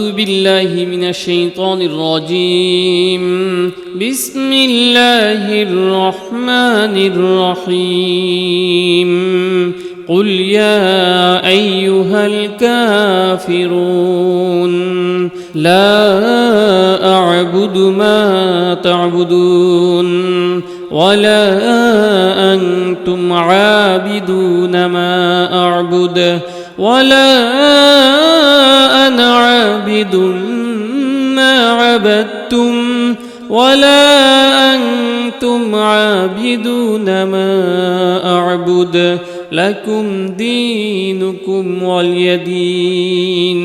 أعوذ بالله من الشيطان الرجيم. بسم الله الرحمن الرحيم. قل يا أيها الكافرون لا أعبد ما تعبدون ولا أنتم عابدون ما أعبد ولا أنا عابد ما عبدتم ولا أنتم عابدون ما أعبد لكم دينكم ولي دين.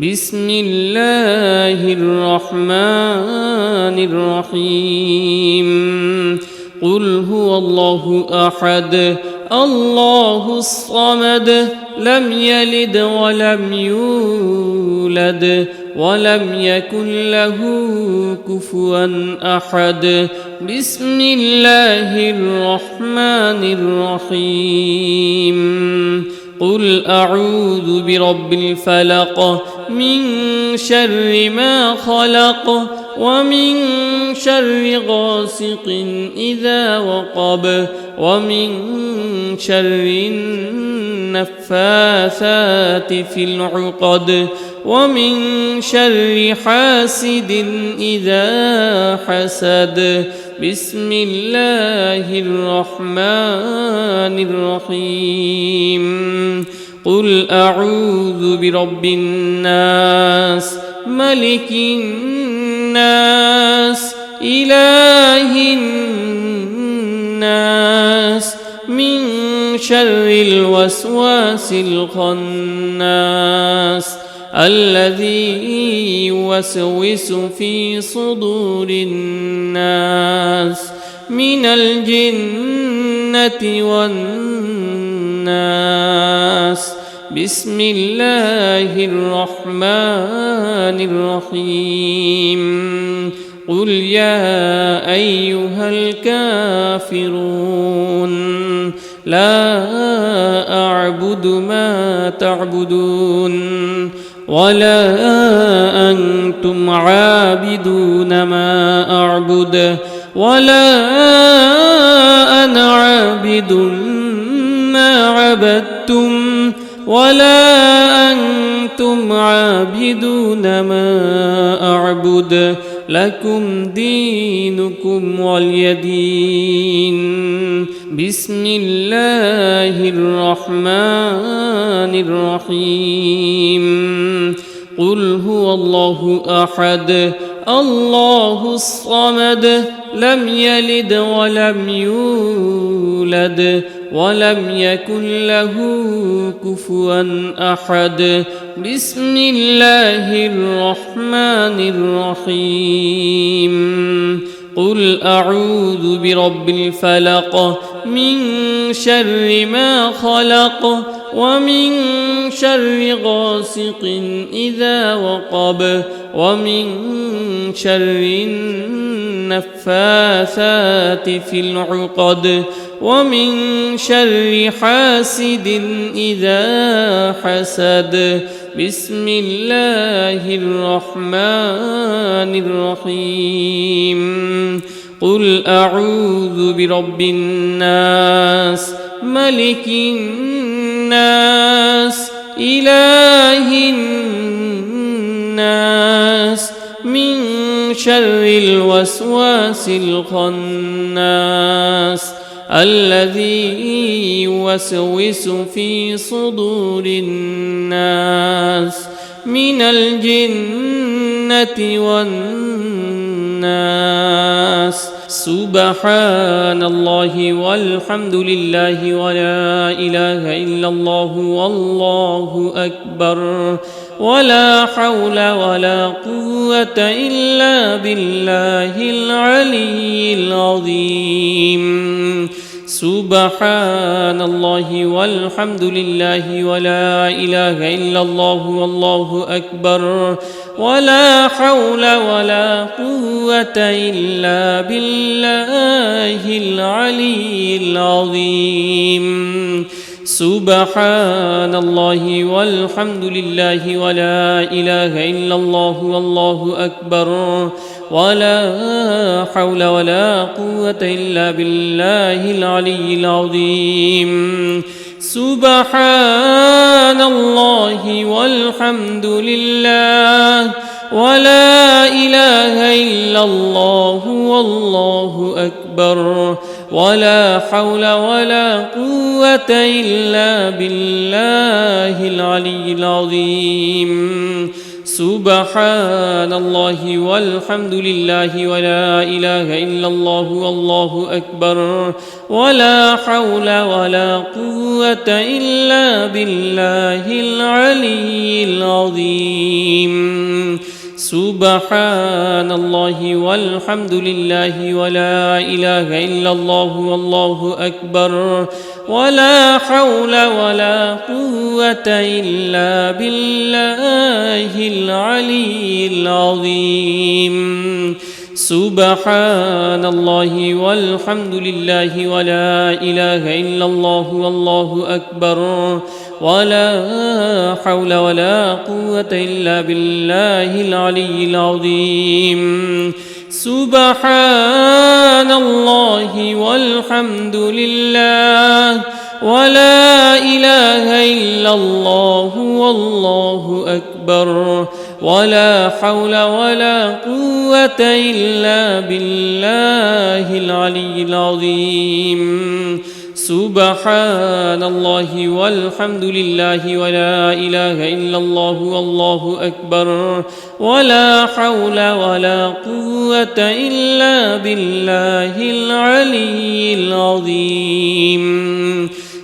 بسم الله الرحمن الرحيم. قل هو الله أحد الله الصمد لم يلد ولم يولد ولم يكن له كفوا أحد. بسم الله الرحمن الرحيم. قل أعوذ برب الفلق من شر ما خلق ومن شر غاسق إذا وقب ومن شر النفاثات في العقد ومن شر حاسد إذا حسد. بسم الله الرحمن الرحيم. قل أعوذ برب الناس ملك الناس إله الناس من شر الوسواس الخناس الذي يوسوس في صدور الناس من الجنة والناس. بسم الله الرحمن الرحيم. قل يا أيها الكافرون لا أعبد ما تعبدون ولا أنتم عابدون ما أعبد ولا أنا عابد ما عبدتم ولا أنتم عابدون ما أعبد لكم دينكم ولي دين. بسم الله الرحمن الرحيم. قل هو الله أحد الله الصمد لم يلد ولم يولد ولم يكن له كفوا أحد. بسم الله الرحمن الرحيم. قل أعوذ برب الفلق من شر ما خلق ومن شر غاسق إذا وقب ومن شر النفاثات في العقد ومن شر حاسد إذا حسد. بسم الله الرحمن الرحيم. قل أعوذ برب الناس ملك الناس إله الناس من شر الوسواس الخناس الذي يوسوس في صدور الناس من الجنة والناس. سبحان الله والحمد لله ولا إله إلا الله والله أكبر ولا حول ولا قوة إلا بالله العلي العظيم. سبحان الله والحمد لله ولا إله إلا الله والله أكبر ولا حول ولا قوة إلا بالله العلي العظيم. سبحان الله والحمد لله ولا إله إلا الله والله أكبر ولا حول ولا قوة إلا بالله العلي العظيم سبحان الله والحمد لله ولا إله إلا الله والله أكبر ولا حول ولا قوة إلا بالله العلي العظيم سبحان الله والحمد لله ولا إله إلا الله والله أكبر ولا حول ولا قوة إلا بالله العلي العظيم سبحان الله والحمد لله ولا إله إلا الله والله أكبر ولا حول ولا قوة إلا بالله العلي العظيم سبحان الله والحمد لله ولا إله إلا الله والله أكبر ولا حول ولا قوة إلا بالله العلي العظيم سبحان الله والحمد لله ولا إله إلا الله والله أكبر ولا حول ولا قوة إلا بالله العلي العظيم سبحان الله والحمد لله ولا إله إلا الله والله أكبر ولا حول ولا قوة إلا بالله العلي العظيم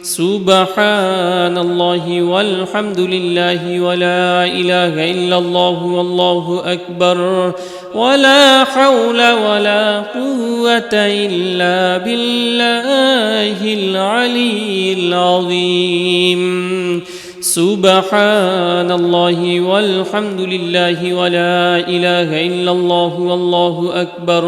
سبحان الله والحمد لله ولا إله إلا الله والله أكبر ولا حول ولا قوة إلا بالله العلي العظيم سبحان الله والحمد لله ولا إله إلا الله والله أكبر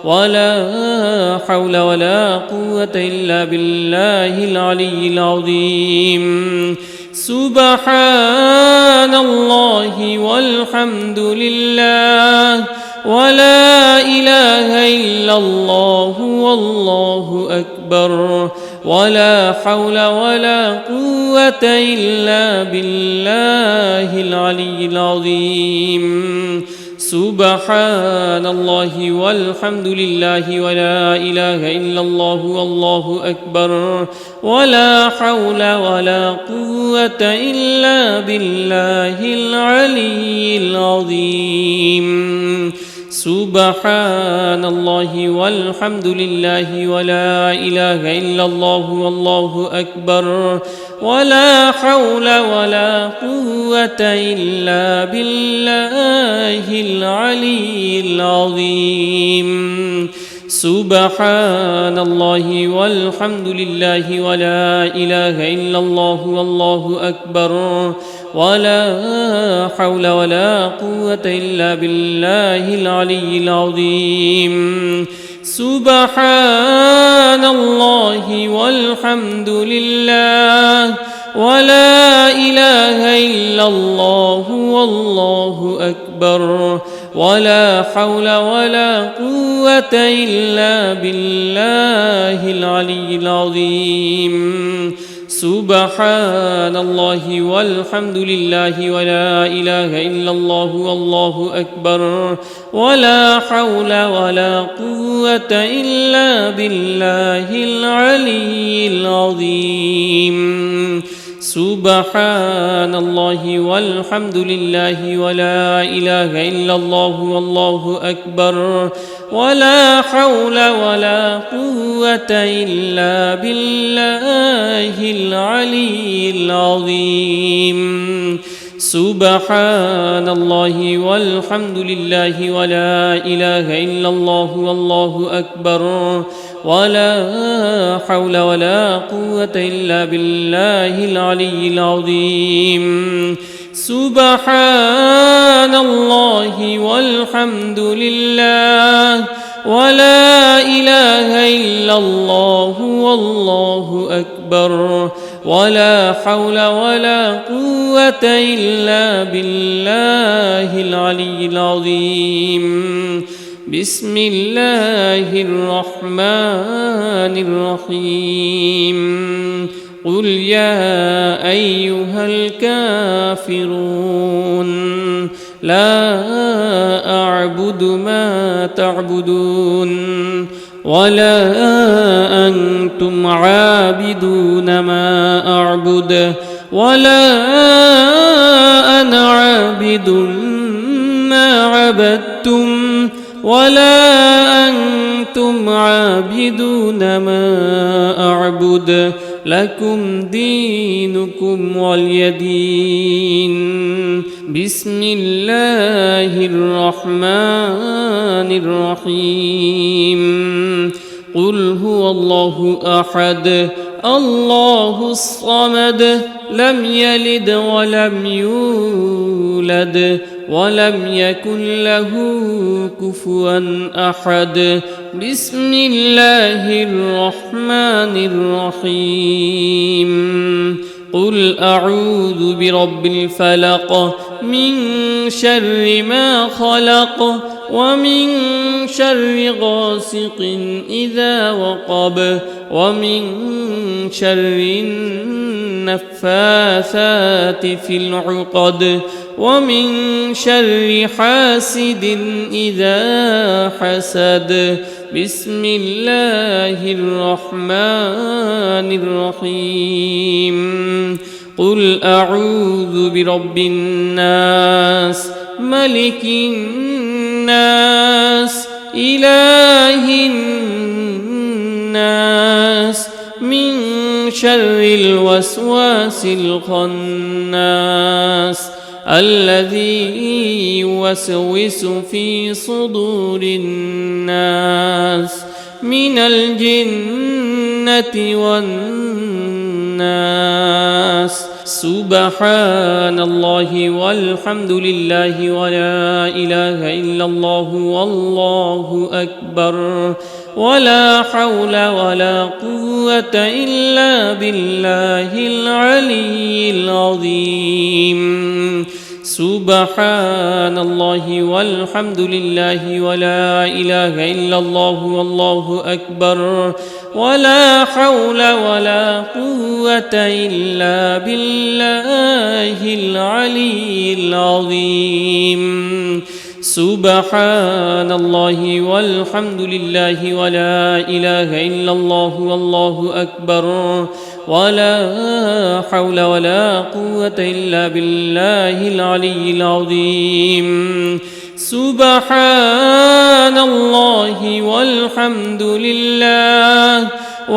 ولا حول ولا قوة إلا بالله العلي العظيم سبحان الله والحمد لله ولا إله إلا الله والله أكبر ولا حول ولا قوة إلا بالله العلي العظيم سبحان الله والحمد لله ولا إله إلا الله والله أكبر ولا حول ولا قوة إلا بالله العلي العظيم سبحان الله والحمد لله ولا إله إلا الله والله أكبر ولا حول ولا قوة إلا بالله العلي العظيم سبحان الله والحمد لله ولا إله إلا الله والله أكبر ولا حول ولا قوة إلا بالله العلي العظيم سبحان الله والحمد لله ولا إله إلا الله والله أكبر ولا حول ولا قوة إلا بالله العلي العظيم سبحان الله والحمد لله ولا إله إلا الله والله أكبر ولا حول ولا قوة إلا بالله العلي العظيم سبحان الله والحمد لله ولا إله إلا الله والله أكبر ولا حول ولا قوة إلا بالله العلي العظيم سبحان الله والحمد لله ولا إله إلا الله والله أكبر ولا حول ولا قوة إلا بالله العلي العظيم سبحان الله والحمد لله ولا إله إلا الله والله أكبر ولا حول ولا قوة إلا بالله العلي العظيم. بسم الله الرحمن الرحيم. قل يا أيها الكافرون لا أعبد ما تعبدون ولا أنتم عابدون ما أعبد ولا أنا عابد ما عبدتم ولا أنتم عابدون ما أعبد لكم دينكم ولي دين. بسم الله الرحمن الرحيم. قل هو الله أحد الله الصمد لم يلد ولم يولد ولم يكن له كفوا أحد. بسم الله الرحمن الرحيم. قل أعوذ برب الفلق من شر ما خلق ومن شر غاسق إذا وقب ومن شر النفاثات في العقد ومن شر حاسد إذا حسد. بسم الله الرحمن الرحيم. قل أعوذ برب الناس ملك الناس إله الناس من شر الوسواس الخناس الذي يوسوس في صدور الناس من الجنة والناس. سبحان الله والحمد لله ولا إله إلا الله والله أكبر ولا حول ولا قوة إلا بالله العلي العظيم. سبحان الله والحمد لله ولا إله إلا الله والله أكبر ولا حول ولا قوة إلا بالله العلي العظيم. سبحان الله والحمد لله ولا إله إلا الله والله أكبر ولا حول ولا قوة إلا بالله العلي العظيم. سبحان الله والحمد لله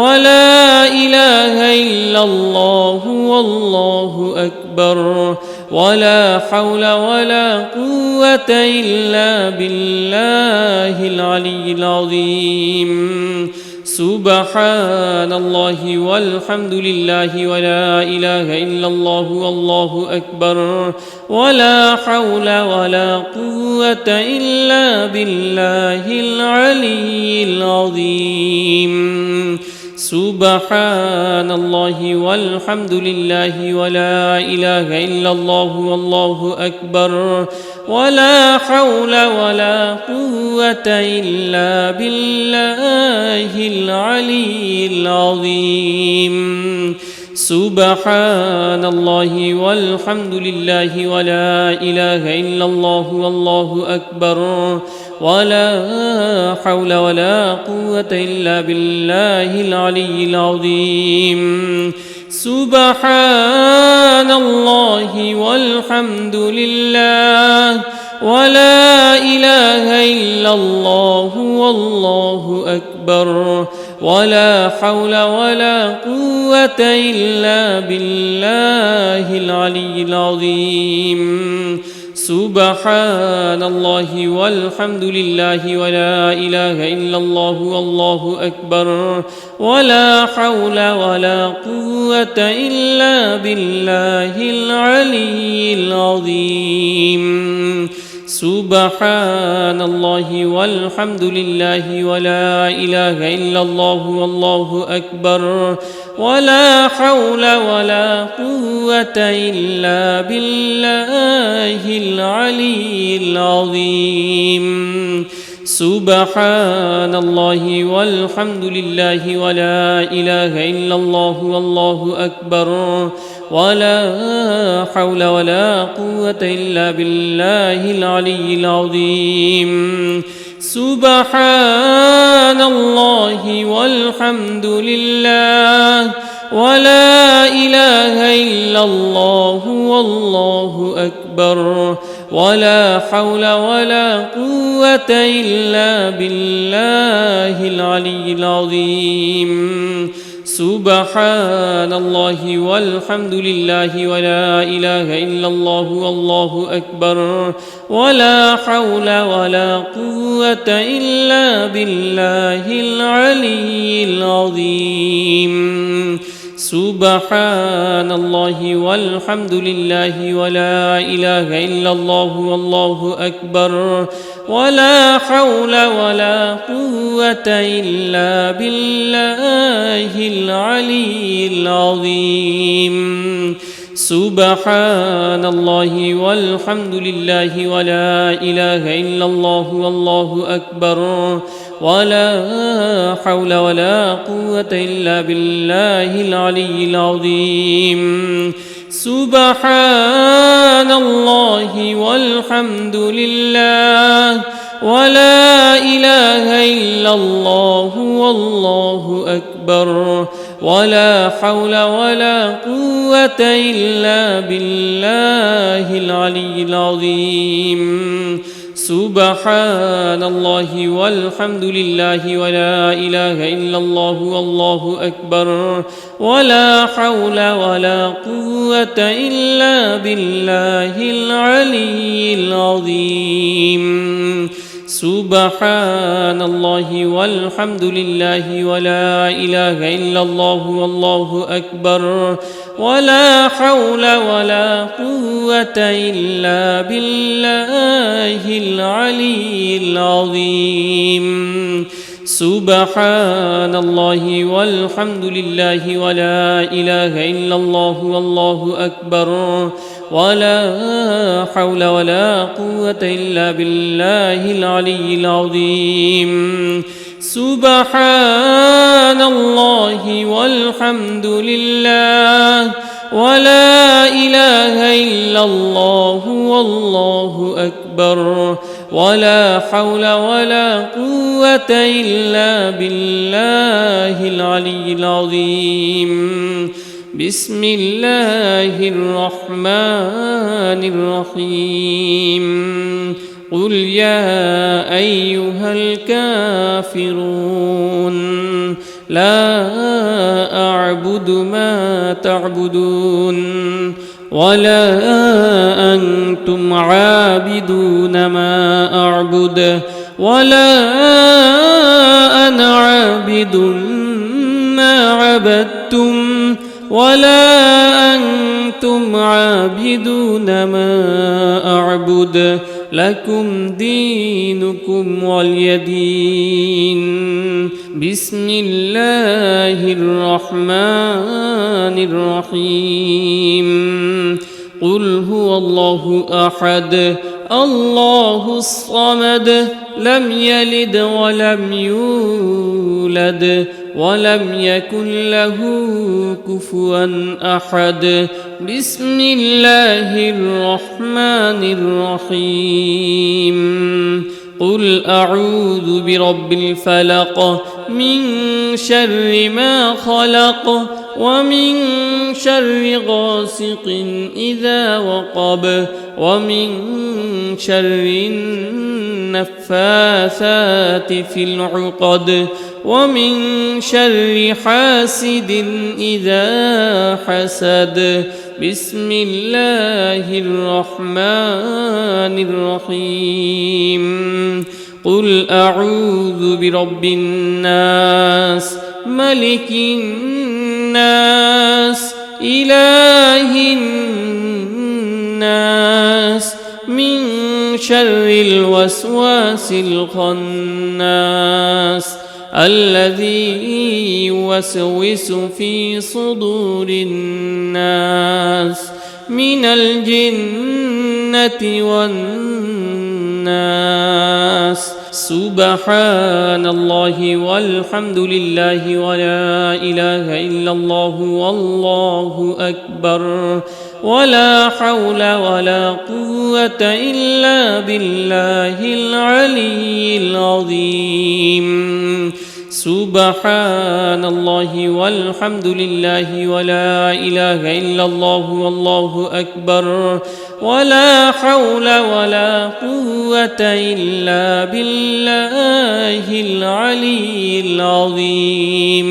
ولا إله إلا الله والله أكبر ولا حول ولا قوة إلا بالله العلي العظيم. سبحان الله والحمد لله ولا إله إلا الله والله أكبر ولا حول ولا قوة إلا بالله العلي العظيم. سبحان الله والحمد لله ولا إله إلا الله والله أكبر ولا حول ولا قوة إلا بالله العلي العظيم. سبحان الله والحمد لله ولا إله إلا الله والله أكبر ولا حول ولا قوة إلا بالله العلي العظيم. سبحان الله والحمد لله ولا إله إلا الله والله أكبر ولا حول ولا قوة إلا بالله العلي العظيم. سبحان الله والحمد لله ولا إله إلا الله والله أكبر ولا حول ولا قوة إلا بالله العلي العظيم. سبحان الله والحمد لله ولا إله إلا الله والله أكبر ولا حول ولا قوة إلا بالله العلي العظيم سبحان الله والحمد لله ولا إله إلا الله والله أكبر ولا حول ولا قوة إلا بالله العلي العظيم سبحان الله والحمد لله ولا إله إلا الله والله أكبر ولا حول ولا قوة إلا بالله العلي العظيم سبحان الله والحمد لله ولا إله إلا الله والله أكبر ولا حول ولا قوة إلا بالله العلي العظيم سبحان الله والحمد لله ولا إله إلا الله والله أكبر ولا حول ولا قوة إلا بالله العلي العظيم سبحان الله والحمد لله ولا إله إلا الله والله أكبر ولا حول ولا قوة إلا بالله العلي العظيم سبحان الله والحمد لله ولا إله إلا الله والله أكبر ولا حول ولا قوة إلا بالله العلي العظيم سبحان الله والحمد لله ولا إله إلا الله والله أكبر ولا حول ولا قوة إلا بالله العلي العظيم سبحان الله والحمد لله ولا إله إلا الله والله أكبر ولا حول ولا قوة إلا بالله العلي العظيم سبحان الله والحمد لله ولا إله إلا الله والله أكبر ولا حول ولا قوة إلا بالله العلي العظيم سبحان الله والحمد لله ولا إله إلا الله والله أكبر ولا حول ولا قوة إلا بالله العلي العظيم بسم الله الرحمن الرحيم قل يا أيها الكافرون لا أعبد ما تعبدون ولا أنتم عابدون ما أعبد ولا أنا عابد ما عبدتم ولا أنتم عابدون ما أعبد لكم دينكم ولي دين بسم الله الرحمن الرحيم قل هو الله أحد الله الصمد لم يلد ولم يولد ولم يكن له كفوا أحد بسم الله الرحمن الرحيم قل أعوذ برب الفلق من شر ما خلق ومن شر غاسق إذا وقب ومن شر النفاثات في العقد ومن شر حاسد إذا حسد بسم الله الرحمن الرحيم قل أعوذ برب الناس ملك الناس إله الناس من شر الوسواس الخناس الذي يوسوس في صدور الناس من الجنة والناس. سبحان الله والحمد لله ولا إله إلا الله والله أكبر ولا حول ولا قوة إلا بالله العلي العظيم. سبحان الله والحمد لله ولا إله إلا الله والله أكبر ولا حول ولا قوة إلا بالله العلي العظيم.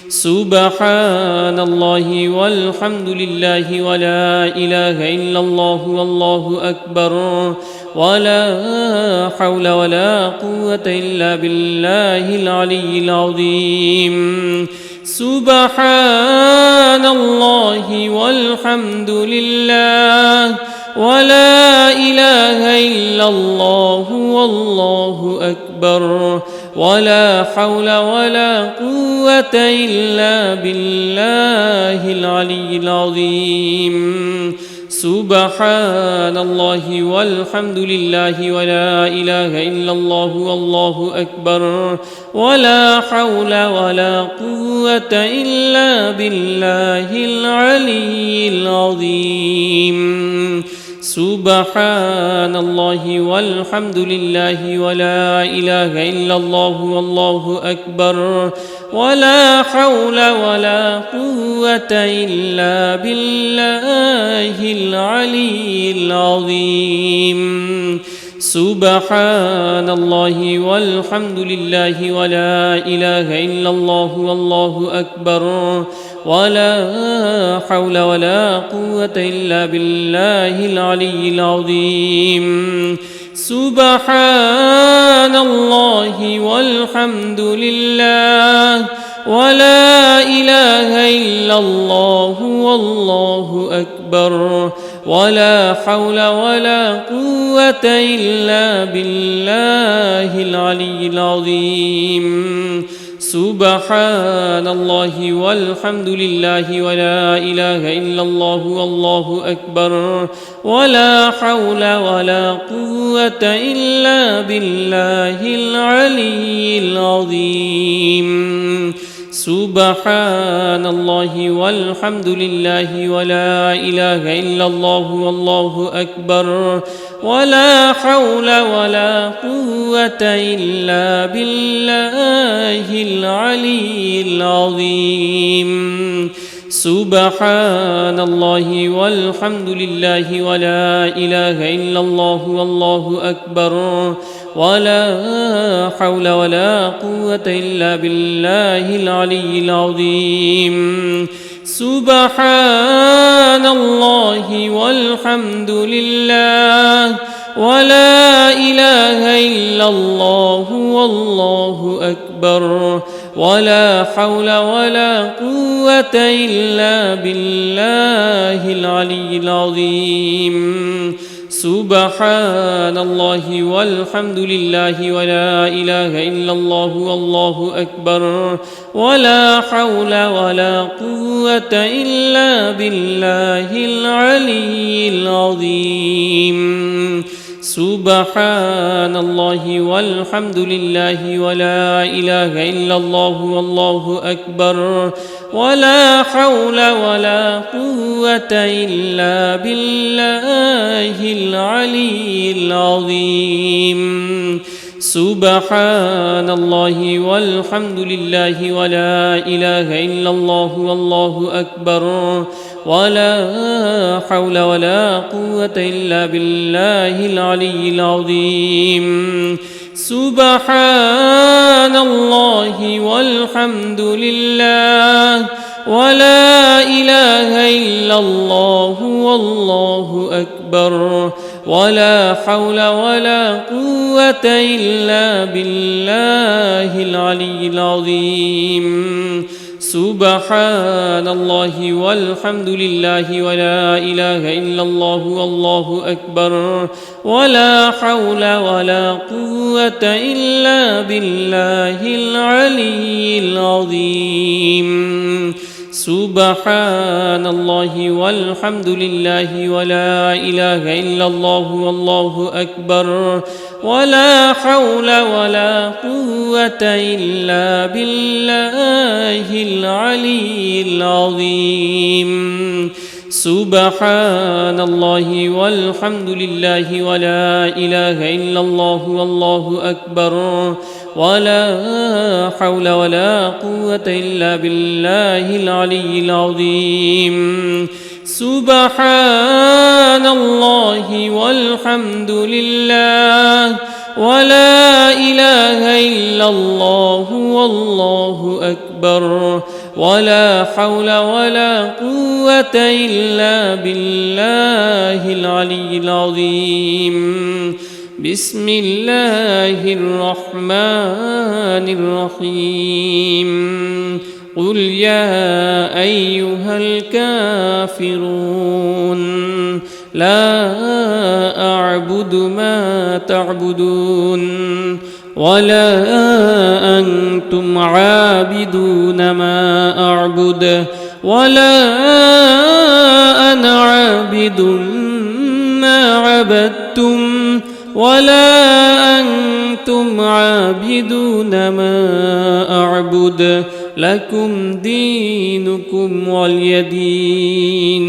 سبحان الله والحمد لله ولا إله إلا الله والله أكبر ولا حول ولا قوة إلا بالله العلي العظيم. سبحان الله والحمد لله ولا إله إلا الله والله أكبر ولا حول ولا قوة إلا بالله العلي العظيم. سبحان الله والحمد لله ولا إله إلا الله والله أكبر ولا حول ولا قوة إلا بالله العلي العظيم. سبحان الله والحمد لله ولا إله إلا الله والله أكبر ولا حول ولا قوة إلا بالله العلي العظيم. سبحان الله والحمد لله ولا إله إلا الله والله أكبر ولا حول ولا قوة إلا بالله العلي العظيم. سبحان الله والحمد لله ولا إله إلا الله والله أكبر ولا حول ولا قوة إلا بالله العلي العظيم. سبحان الله والحمد لله ولا إله إلا الله والله أكبر ولا حول ولا قوة إلا بالله العلي العظيم. سبحان الله والحمد لله ولا إله إلا الله والله أكبر ولا حول ولا قوة إلا بالله العلي العظيم. سبحان الله والحمد لله ولا إله إلا الله والله أكبر ولا حول ولا قوة إلا بالله العلي العظيم. سبحان الله والحمد لله ولا إله إلا الله والله أكبر ولا حول ولا قوة إلا بالله العلي العظيم. سبحان الله والحمد لله ولا إله إلا الله والله أكبر ولا حول ولا قوة إلا بالله العلي العظيم. سبحان الله والحمد لله ولا إله إلا الله والله أكبر ولا حول ولا قوة إلا بالله العلي العظيم. سبحان الله والحمد لله ولا إله إلا الله والله أكبر ولا حول ولا قوة إلا بالله العلي العظيم. سبحان الله والحمد لله ولا إله إلا الله والله أكبر ولا حول ولا قوة إلا بالله العلي العظيم. سبحان الله والحمد لله ولا إله إلا الله والله أكبر ولا حول ولا قوة إلا بالله العلي العظيم سبحان الله والحمد لله ولا إله إلا الله والله أكبر ولا حول ولا قوة إلا بالله العلي العظيم سبحان الله والحمد لله ولا إله إلا الله والله أكبر ولا حول ولا قوة إلا بالله العلي العظيم سبحان الله والحمد لله ولا إله إلا الله والله أكبر ولا حول ولا قوة إلا بالله العلي العظيم بسم الله الرحمن الرحيم قل يا أيها الكافرون لا أعبد ما تعبدون ولا أنتم عابدون ما أعبد ولا أنا عابد ما عبدتم ولا أنتم عابدون ما أعبد لكم دينكم ولي دين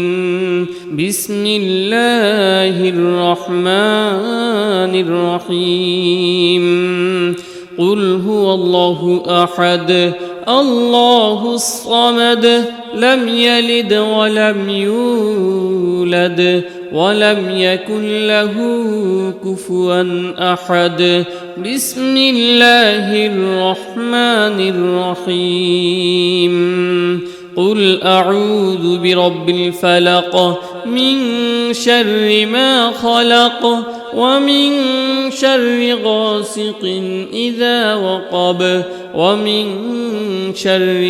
بسم الله الرحمن الرحيم قل هو الله أحد الله الصمد لم يلد ولم يولد ولم يكن له كفوا أحد بسم الله الرحمن الرحيم قل أعوذ برب الفلق من شر ما خلق ومن شر غاسق إذا وقب ومن شر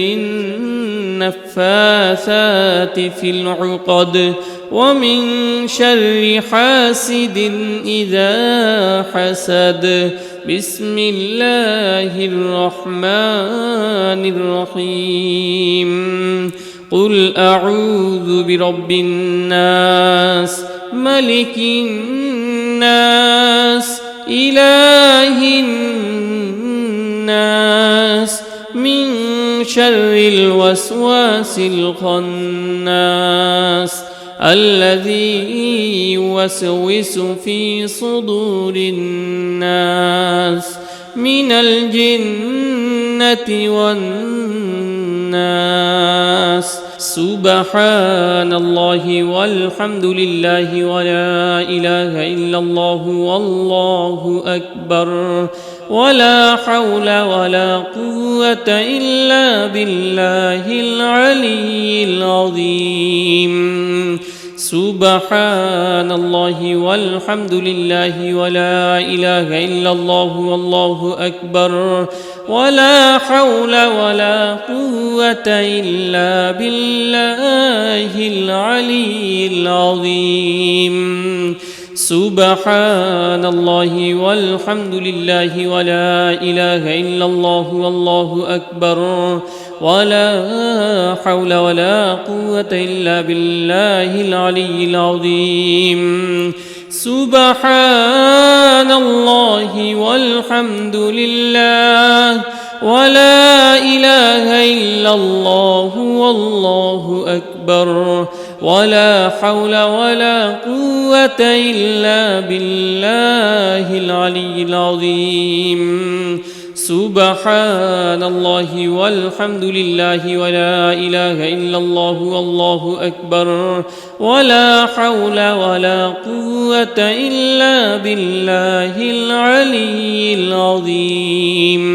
النفاثات في العقد ومن شر حاسد إذا حسد بسم الله الرحمن الرحيم قل أعوذ برب الناس ملك الناس إله الناس من شر الوسواس الخناس الذي يوسوس في صدور الناس من الجنة والناس سبحان الله والحمد لله ولا إله إلا الله والله أكبر ولا حول ولا قوة إلا بالله العلي العظيم سبحان الله والحمد لله ولا إله إلا الله والله أكبر ولا حول ولا قوة إلا بالله العلي العظيم سبحان الله والحمد لله ولا إله إلا الله والله أكبر ولا حول ولا قوة إلا بالله العلي العظيم سبحان الله والحمد لله ولا إله إلا الله والله أكبر ولا حول ولا قوة إلا بالله العلي العظيم سبحان الله والحمد لله ولا إله إلا الله والله أكبر ولا حول ولا قوة إلا بالله العلي العظيم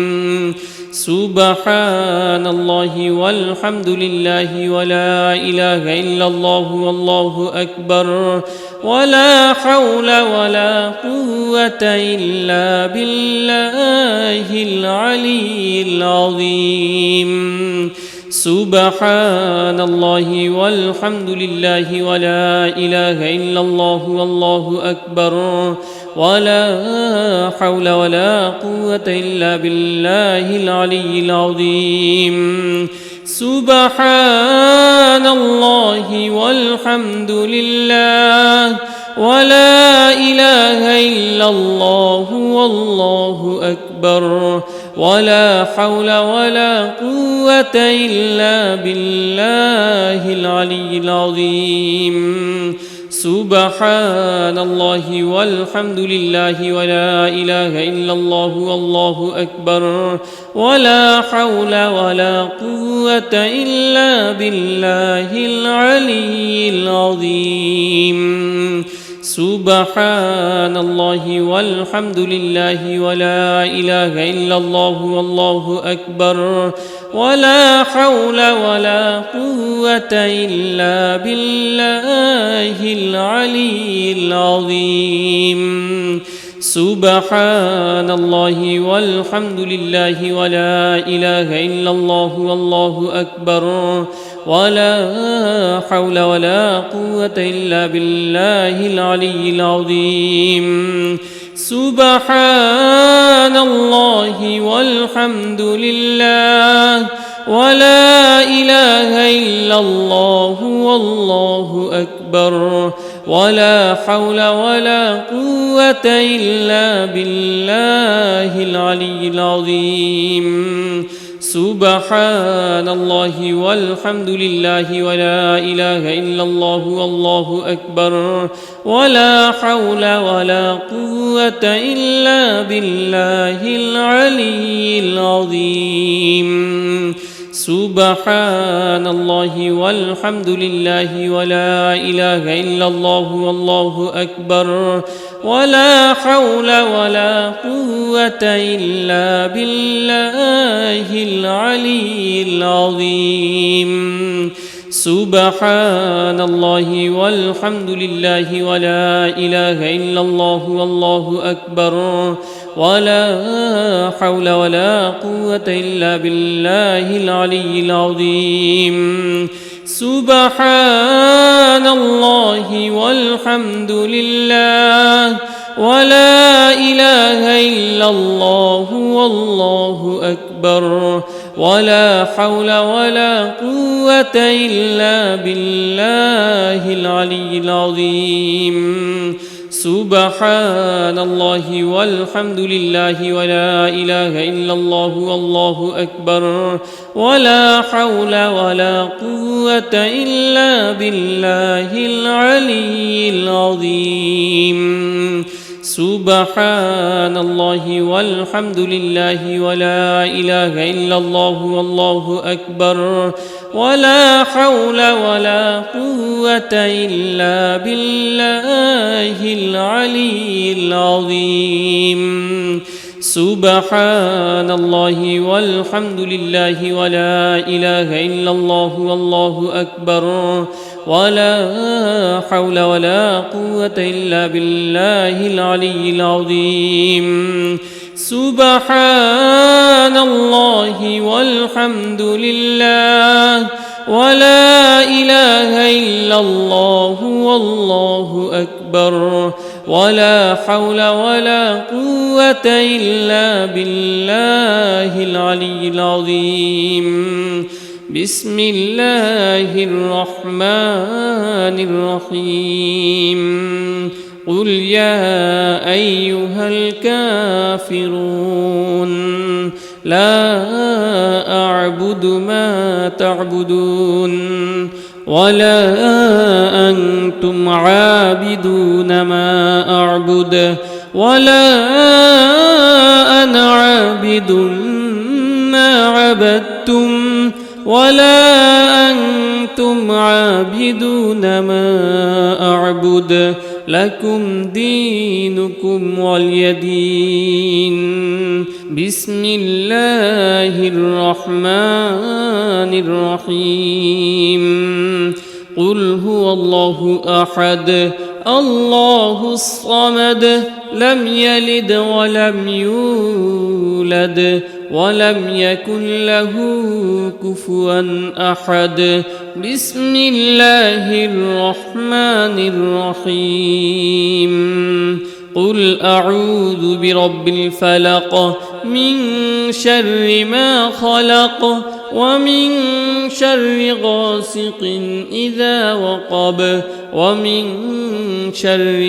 سبحان الله والحمد لله ولا إله إلا الله والله أكبر ولا حول ولا قوة إلا بالله العلي العظيم سبحان الله والحمد لله ولا إله إلا الله والله أكبر ولا حول ولا قوة إلا بالله العلي العظيم سبحان الله والحمد لله ولا إله إلا الله والله أكبر ولا حول ولا قوة إلا بالله العلي العظيم سبحان الله والحمد لله ولا إله إلا الله والله أكبر ولا حول ولا قوة إلا بالله العلي العظيم سبحان الله والحمد لله ولا إله إلا الله والله أكبر ولا حول ولا قوة إلا بالله العلي العظيم سبحان الله والحمد لله ولا إله إلا الله والله أكبر ولا حول ولا قوة إلا بالله العلي العظيم سبحان الله والحمد لله ولا إله إلا الله والله أكبر ولا حول ولا قوة إلا بالله العلي العظيم سبحان الله والحمد لله ولا إله إلا الله والله أكبر ولا حول ولا قوة إلا بالله العلي العظيم سبحان الله والحمد لله ولا إله إلا الله والله أكبر ولا حول ولا قوة إلا بالله العلي العظيم سبحان الله والحمد لله ولا إله إلا الله والله أكبر ولا حول ولا قوة إلا بالله العلي العظيم سبحان الله والحمد لله ولا إله إلا الله والله أكبر ولا حول ولا قوة إلا بالله العلي العظيم سبحان الله والحمد لله ولا إله إلا الله والله أكبر ولا حول ولا قوة إلا بالله العلي العظيم سبحان الله والحمد لله ولا إله إلا الله والله أكبر ولا حول ولا قوة إلا بالله العلي العظيم سبحان الله والحمد لله ولا إله إلا الله والله أكبر ولا حول ولا قوة إلا بالله العلي العظيم سبحان الله والحمد لله ولا إله إلا الله والله أكبر ولا حول ولا قوة إلا بالله العلي العظيم بسم الله الرحمن الرحيم قل يا أيها الكافرون لا أعبد ما تعبدون ولا أنتم عابدون ما أعبد ولا أنا عابد ما عبدتم ولا أنتم عابدون ما أعبد لكم دينكم ولي دين بسم الله الرحمن الرحيم قل هو الله أحد الله الصمد لم يلد ولم يولد ولم يكن له كفوا أحد. بسم الله الرحمن الرحيم. قل أعوذ برب الفلق من شر ما خلق ومن شر غاسق إذا وقب ومن شر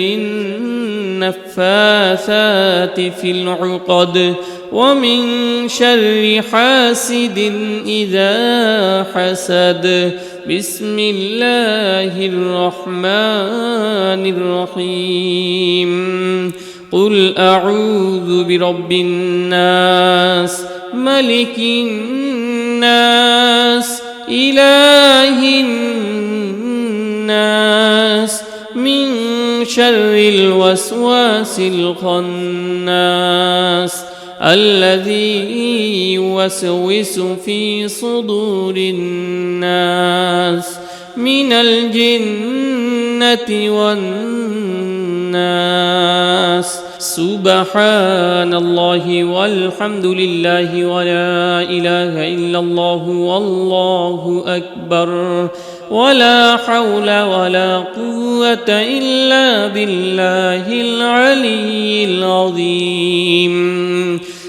النفاثات في العقد ومن شر حاسد إذا حسد. بسم الله الرحمن الرحيم. قل أعوذ برب الناس ملك الناس إله الناس من شر الوسواس الخناس الذي يوسوس في صدور الناس من الجنة والناس. سبحان الله والحمد لله ولا إله إلا الله والله أكبر ولا حول ولا قوة إلا بالله العلي العظيم.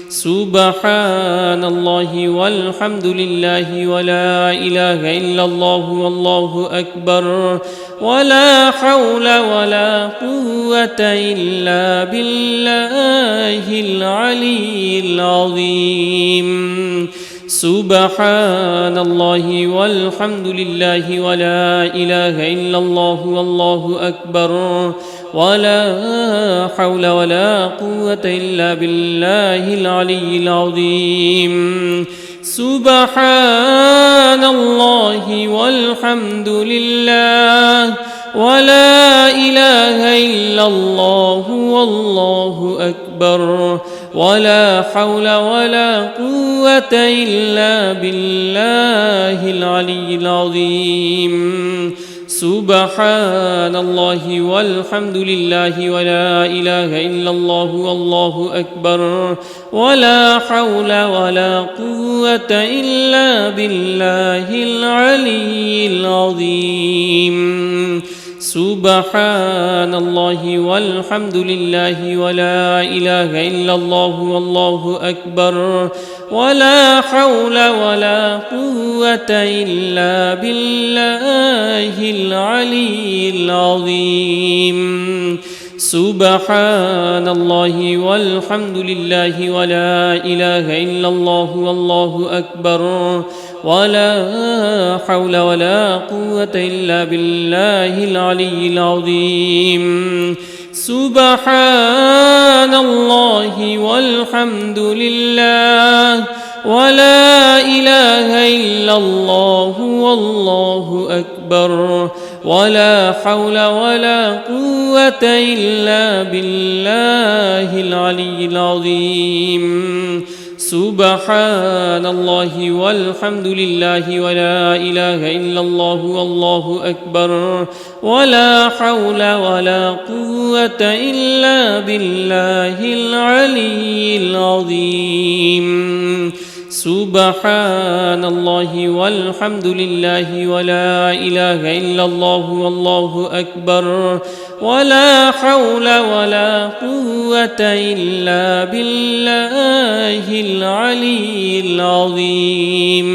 سبحان الله والحمد لله ولا إله إلا الله والله أكبر ولا حول ولا قوة إلا بالله العلي العظيم. سبحان الله والحمد لله ولا إله إلا الله والله أكبر ولا حول ولا قوة إلا بالله العلي العظيم. سبحان الله والحمد لله ولا إله إلا الله والله أكبر ولا حول ولا قوة إلا بالله العلي العظيم. سبحان الله والحمد لله ولا إله إلا الله والله أكبر ولا حول ولا قوة إلا بالله العلي العظيم. سبحان الله والحمد لله ولا إله إلا الله والله أكبر ولا حول ولا قوة إلا بالله العلي العظيم. سبحان الله والحمد لله ولا إله إلا الله والله أكبر ولا حول ولا قوة إلا بالله العلي العظيم. سبحان الله والحمد لله ولا إله إلا الله والله أكبر ولا حول ولا قوة إلا بالله العلي العظيم. سبحان الله والحمد لله ولا إله إلا الله والله أكبر ولا حول ولا قوة إلا بالله العلي العظيم. سبحان الله والحمد لله ولا إله إلا الله والله أكبر ولا حول ولا قوة إلا بالله العلي العظيم.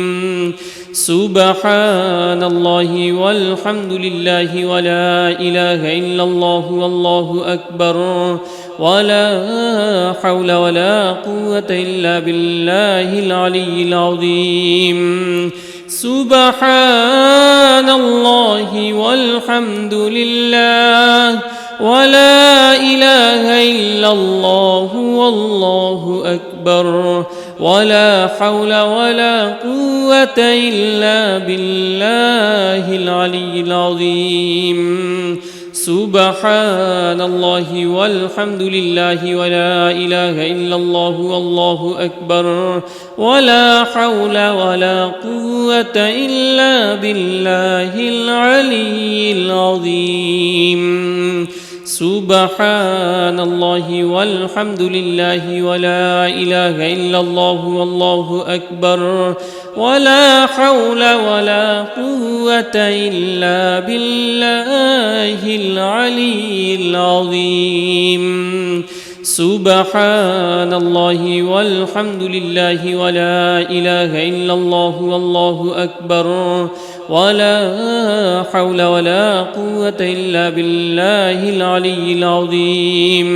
سبحان الله والحمد لله ولا إله إلا الله والله أكبر ولا حول ولا قوة إلا بالله العلي العظيم. سبحان الله والحمد لله ولا إله إلا الله والله أكبر ولا حول ولا قوة إلا بالله العلي العظيم. سبحان الله والحمد لله ولا إله إلا الله والله أكبر ولا حول ولا قوة إلا بالله العلي العظيم. سبحان الله والحمد لله ولا إله إلا الله والله أكبر ولا حول ولا قوة إلا بالله العلي العظيم سبحان الله والحمد لله ولا إله إلا الله والله أكبر ولا حول ولا قوة إلا بالله العلي العظيم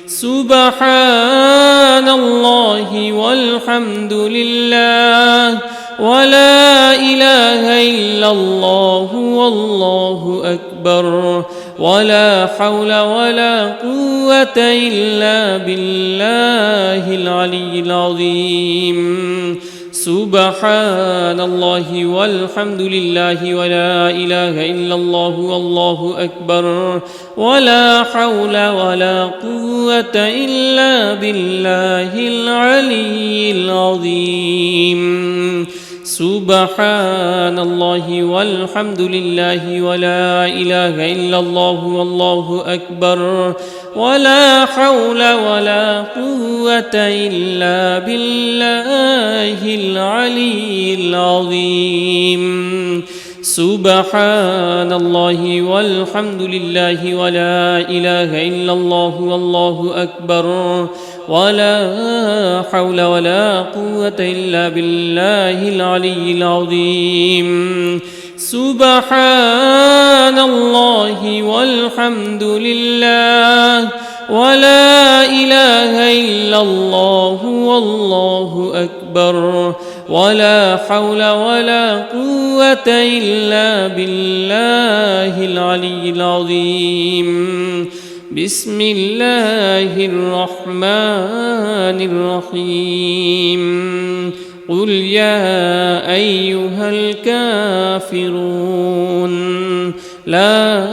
سبحان الله والحمد لله ولا إله إلا الله والله أكبر ولا حول ولا قوة إلا بالله العلي العظيم سبحان الله والحمد لله ولا إله إلا الله والله أكبر ولا حول ولا قوة إلا بالله العلي العظيم سبحان الله والحمد لله ولا إله إلا الله والله أكبر ولا حول ولا قوة إلا بالله العلي العظيم سبحان الله والحمد لله ولا إله إلا الله والله أكبر ولا حول ولا قوة إلا بالله العلي العظيم سبحان الله والحمد لله ولا إله إلا الله والله أكبر ولا حول ولا قوة إلا بالله العلي العظيم بسم الله الرحمن الرحيم قل يا أيها الكافرون لا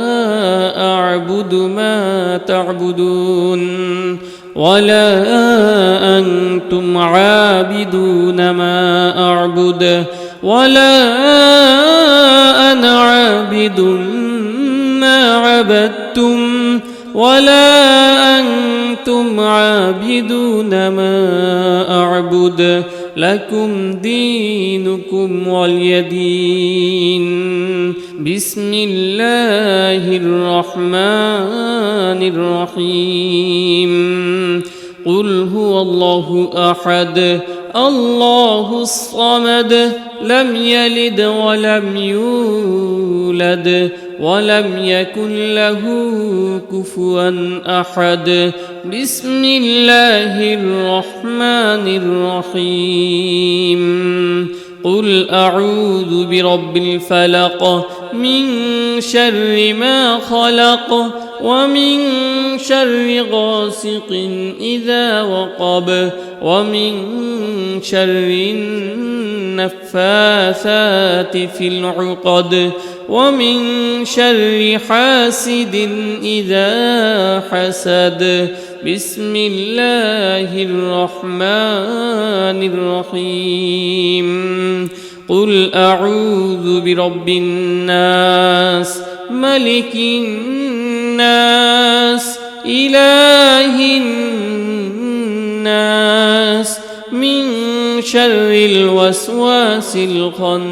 أعبد ما تعبدون ولا أنتم عابدون ما أعبد ولا أنا عابد ما عبدتم ولا أنتم عابدون ما أعبد لكم دينكم ولي دين بسم الله الرحمن الرحيم قل هو الله أحد الله الصمد لم يلد ولم يولد ولم يكن له كفوا أحد بسم الله الرحمن الرحيم قل أعوذ برب الفلق من شر ما خلق ومن شر غاسق إذا وقب ومن شر النفاثات في العقد ومن شر حاسد إذا حسد بسم الله الرحمن الرحيم قل أعوذ برب الناس ملك الناس إله الناس من شر الوسواس الخناس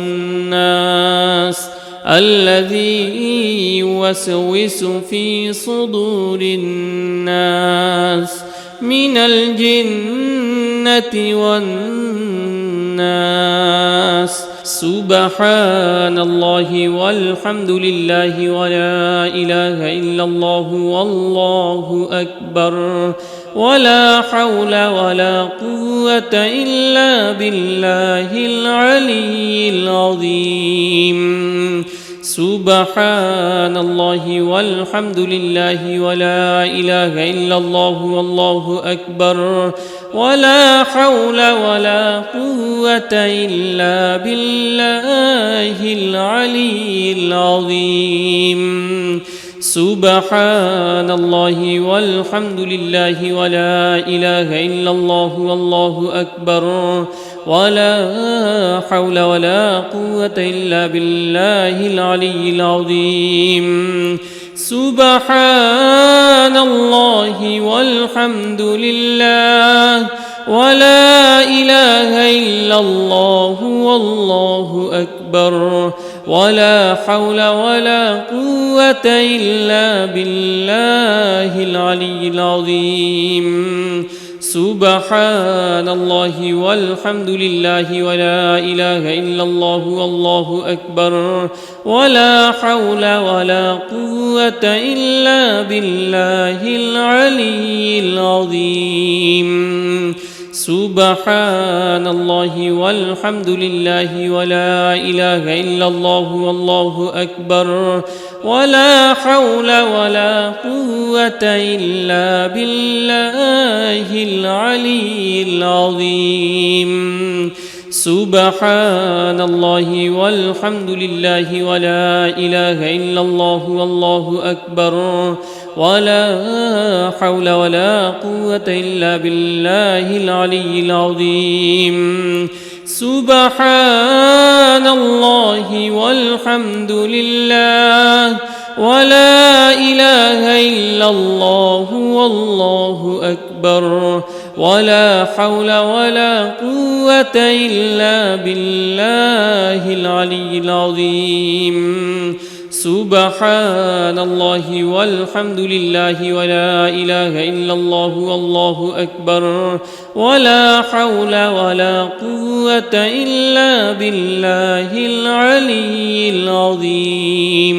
الذي يوسوس في صدور الناس من الجنة والناس سبحان الله والحمد لله ولا إله إلا الله والله أكبر ولا حول ولا قوة إلا بالله العلي العظيم سبحان الله والحمد لله ولا إله إلا الله والله أكبر ولا حول ولا قوة إلا بالله العلي العظيم سبحان الله والحمد لله ولا إله إلا الله والله أكبر ولا حول ولا قوة إلا بالله العلي العظيم سبحان الله والحمد لله ولا إله إلا الله والله أكبر ولا حول ولا قوة إلا بالله العلي العظيم سبحان الله والحمد لله ولا إله إلا الله والله أكبر ولا حول ولا قوة إلا بالله العلي العظيم سبحان الله والحمد لله ولا إله إلا الله والله أكبر ولا حول ولا قوة إلا بالله العلي العظيم سبحان الله والحمد لله ولا إله إلا الله والله أكبر ولا حول ولا قوة إلا بالله العلي العظيم سبحان الله والحمد لله ولا إله إلا الله والله أكبر ولا حول ولا قوة إلا بالله العلي العظيم سبحان الله والحمد لله ولا إله إلا الله والله أكبر ولا حول ولا قوة إلا بالله العلي العظيم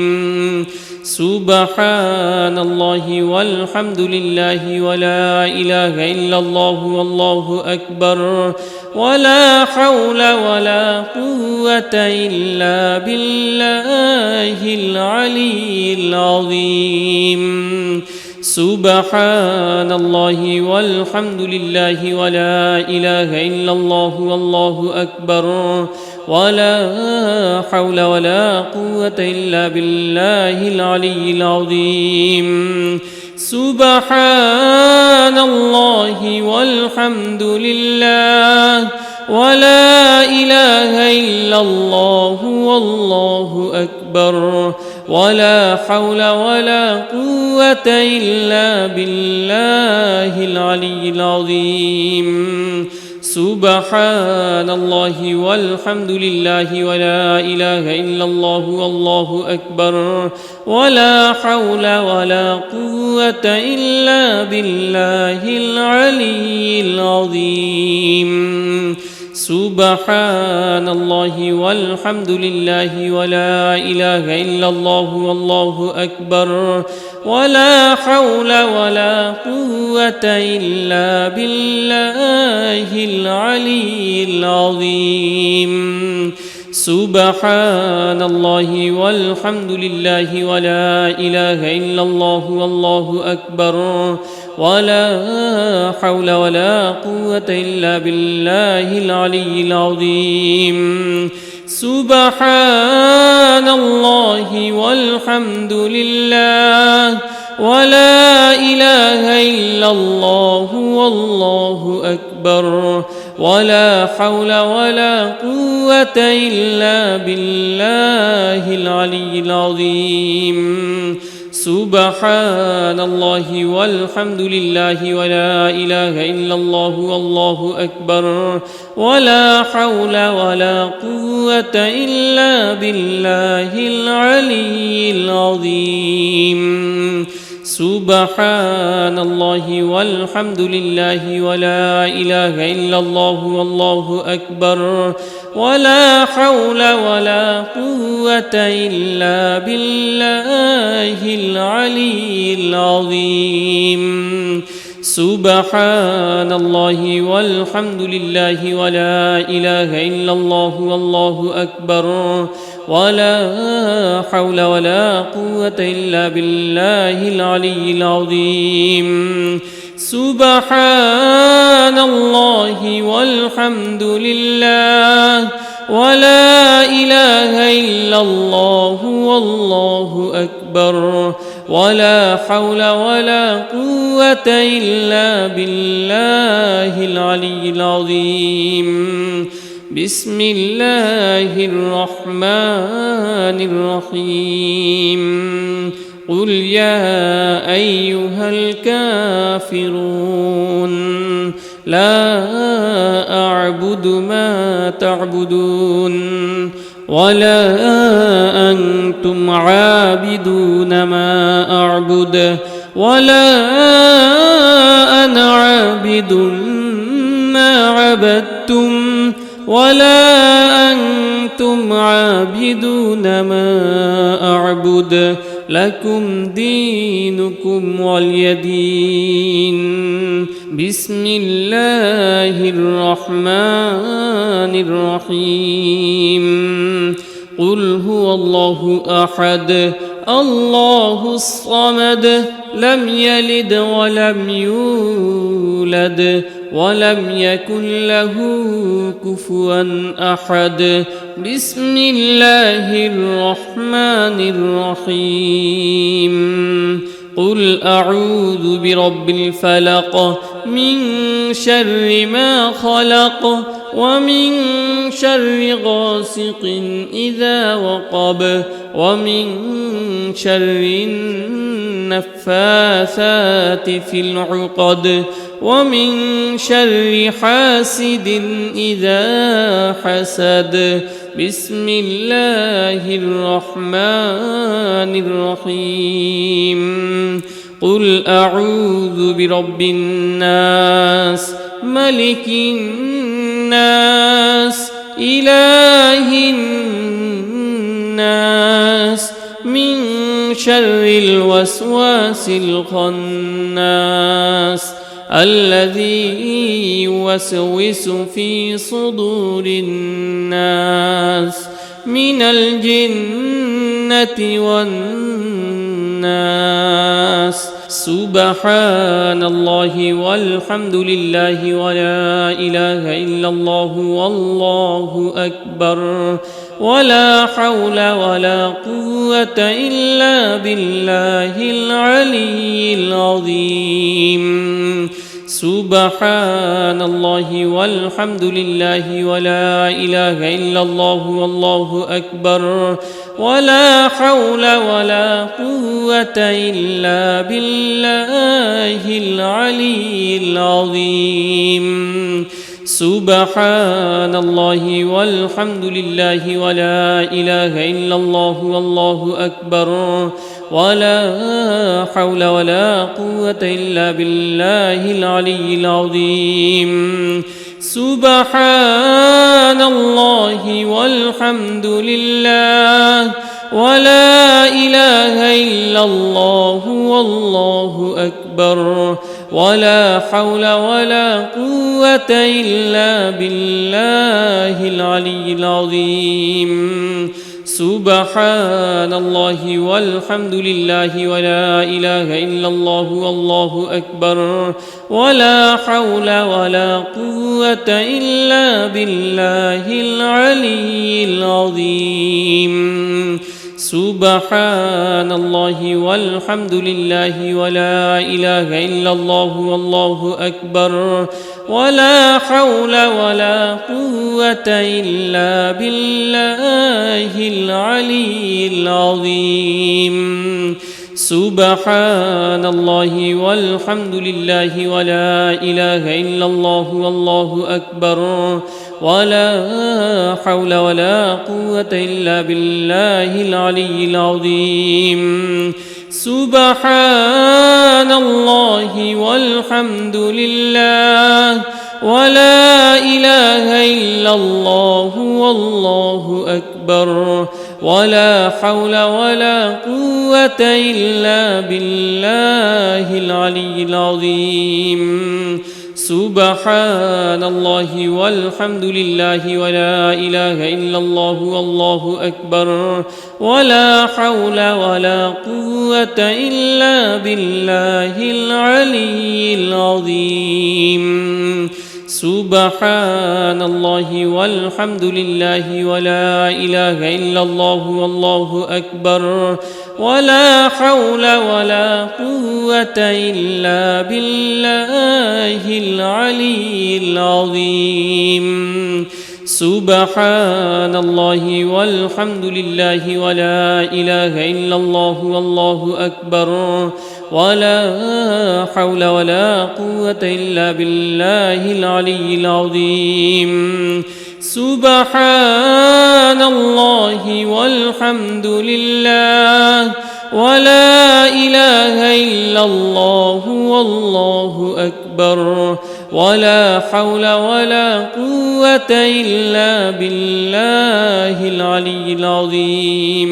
سبحان الله والحمد لله ولا إله إلا الله والله أكبر ولا حول ولا قوة إلا بالله العلي العظيم سبحان الله والحمد لله ولا إله إلا الله والله أكبر ولا حول ولا قوة إلا بالله العلي العظيم سبحان الله والحمد لله ولا إله إلا الله والله أكبر ولا حول ولا قوة إلا بالله العلي العظيم سبحان الله والحمد لله ولا إله إلا الله والله أكبر ولا حول ولا قوة إلا بالله العلي العظيم سبحان الله والحمد لله ولا إله إلا الله والله أكبر ولا حول ولا قوة إلا بالله العلي العظيم سبحان الله والحمد لله ولا إله إلا الله والله أكبر ولا حول ولا قوة إلا بالله العلي العظيم سبحان الله والحمد لله ولا إله إلا الله والله أكبر ولا حول ولا قوة إلا بالله العلي العظيم سبحان الله والحمد لله ولا إله إلا الله والله أكبر ولا حول ولا قوة إلا بالله العلي العظيم سبحان الله والحمد لله ولا إله إلا الله والله أكبر ولا حول ولا قوة إلا بالله العلي العظيم سبحان الله والحمد لله ولا إله إلا الله والله أكبر ولا حول ولا قوة إلا بالله العلي العظيم سبحان الله والحمد لله ولا إله إلا الله والله أكبر ولا حول ولا قوة إلا بالله العلي العظيم بسم الله الرحمن الرحيم قل يا أيها الكافرون لا أعبد ما تعبدون ولا أنتم عابدون ما أعبد ولا أنا عابد ما عبدتم ولا أنتم عابدون ما أعبد لكم دينكم ولي دين. بسم الله الرحمن الرحيم. قل هو الله أحد الله الصمد لم يلد ولم يولد ولم يكن له كفوا أحد. بسم الله الرحمن الرحيم. قل أعوذ برب الفلق من شر ما خلق ومن شر غاسق إذا وقب ومن شر النفاثات في العقد ومن شر حاسد إذا حسد. بسم الله الرحمن الرحيم. قل أعوذ برب الناس ملك الناس إله الناس من شر الوسواس الخناس الذي يوسوس في صدور الناس من الجنة والناس. سبحان الله والحمد لله ولا إله إلا الله والله أكبر ولا حول ولا قوة إلا بالله العلي العظيم. سبحان الله والحمد لله ولا إله إلا الله والله أكبر ولا حول ولا قوة إلا بالله العلي العظيم. سبحان الله والحمد لله ولا إله إلا الله والله أكبر ولا حول ولا قوة إلا بالله العلي العظيم. سبحان الله والحمد لله ولا إله إلا الله والله أكبر ولا حول ولا قوة إلا بالله العلي العظيم. سبحان الله والحمد لله ولا إله إلا الله والله أكبر ولا حول ولا قوة إلا بالله العلي العظيم. سبحان الله والحمد لله ولا إله إلا الله والله أكبر ولا حول ولا قوة إلا بالله العلي العظيم. سبحان الله والحمد لله ولا إله إلا الله والله أكبر ولا حول ولا قوة إلا بالله العلي العظيم. سبحان الله والحمد لله ولا إله إلا الله والله أكبر ولا حول ولا قوة إلا بالله العلي العظيم. سبحان الله والحمد لله ولا إله إلا الله والله أكبر ولا حول ولا قوة إلا بالله العلي العظيم. سبحان الله والحمد لله ولا إله إلا الله والله أكبر ولا حول ولا قوة إلا بالله العلي العظيم. سبحان الله والحمد لله ولا إله إلا الله والله أكبر ولا حول ولا قوة إلا بالله العلي العظيم سبحان الله والحمد لله ولا إله إلا الله والله أكبر ولا حول ولا قوة إلا بالله العلي العظيم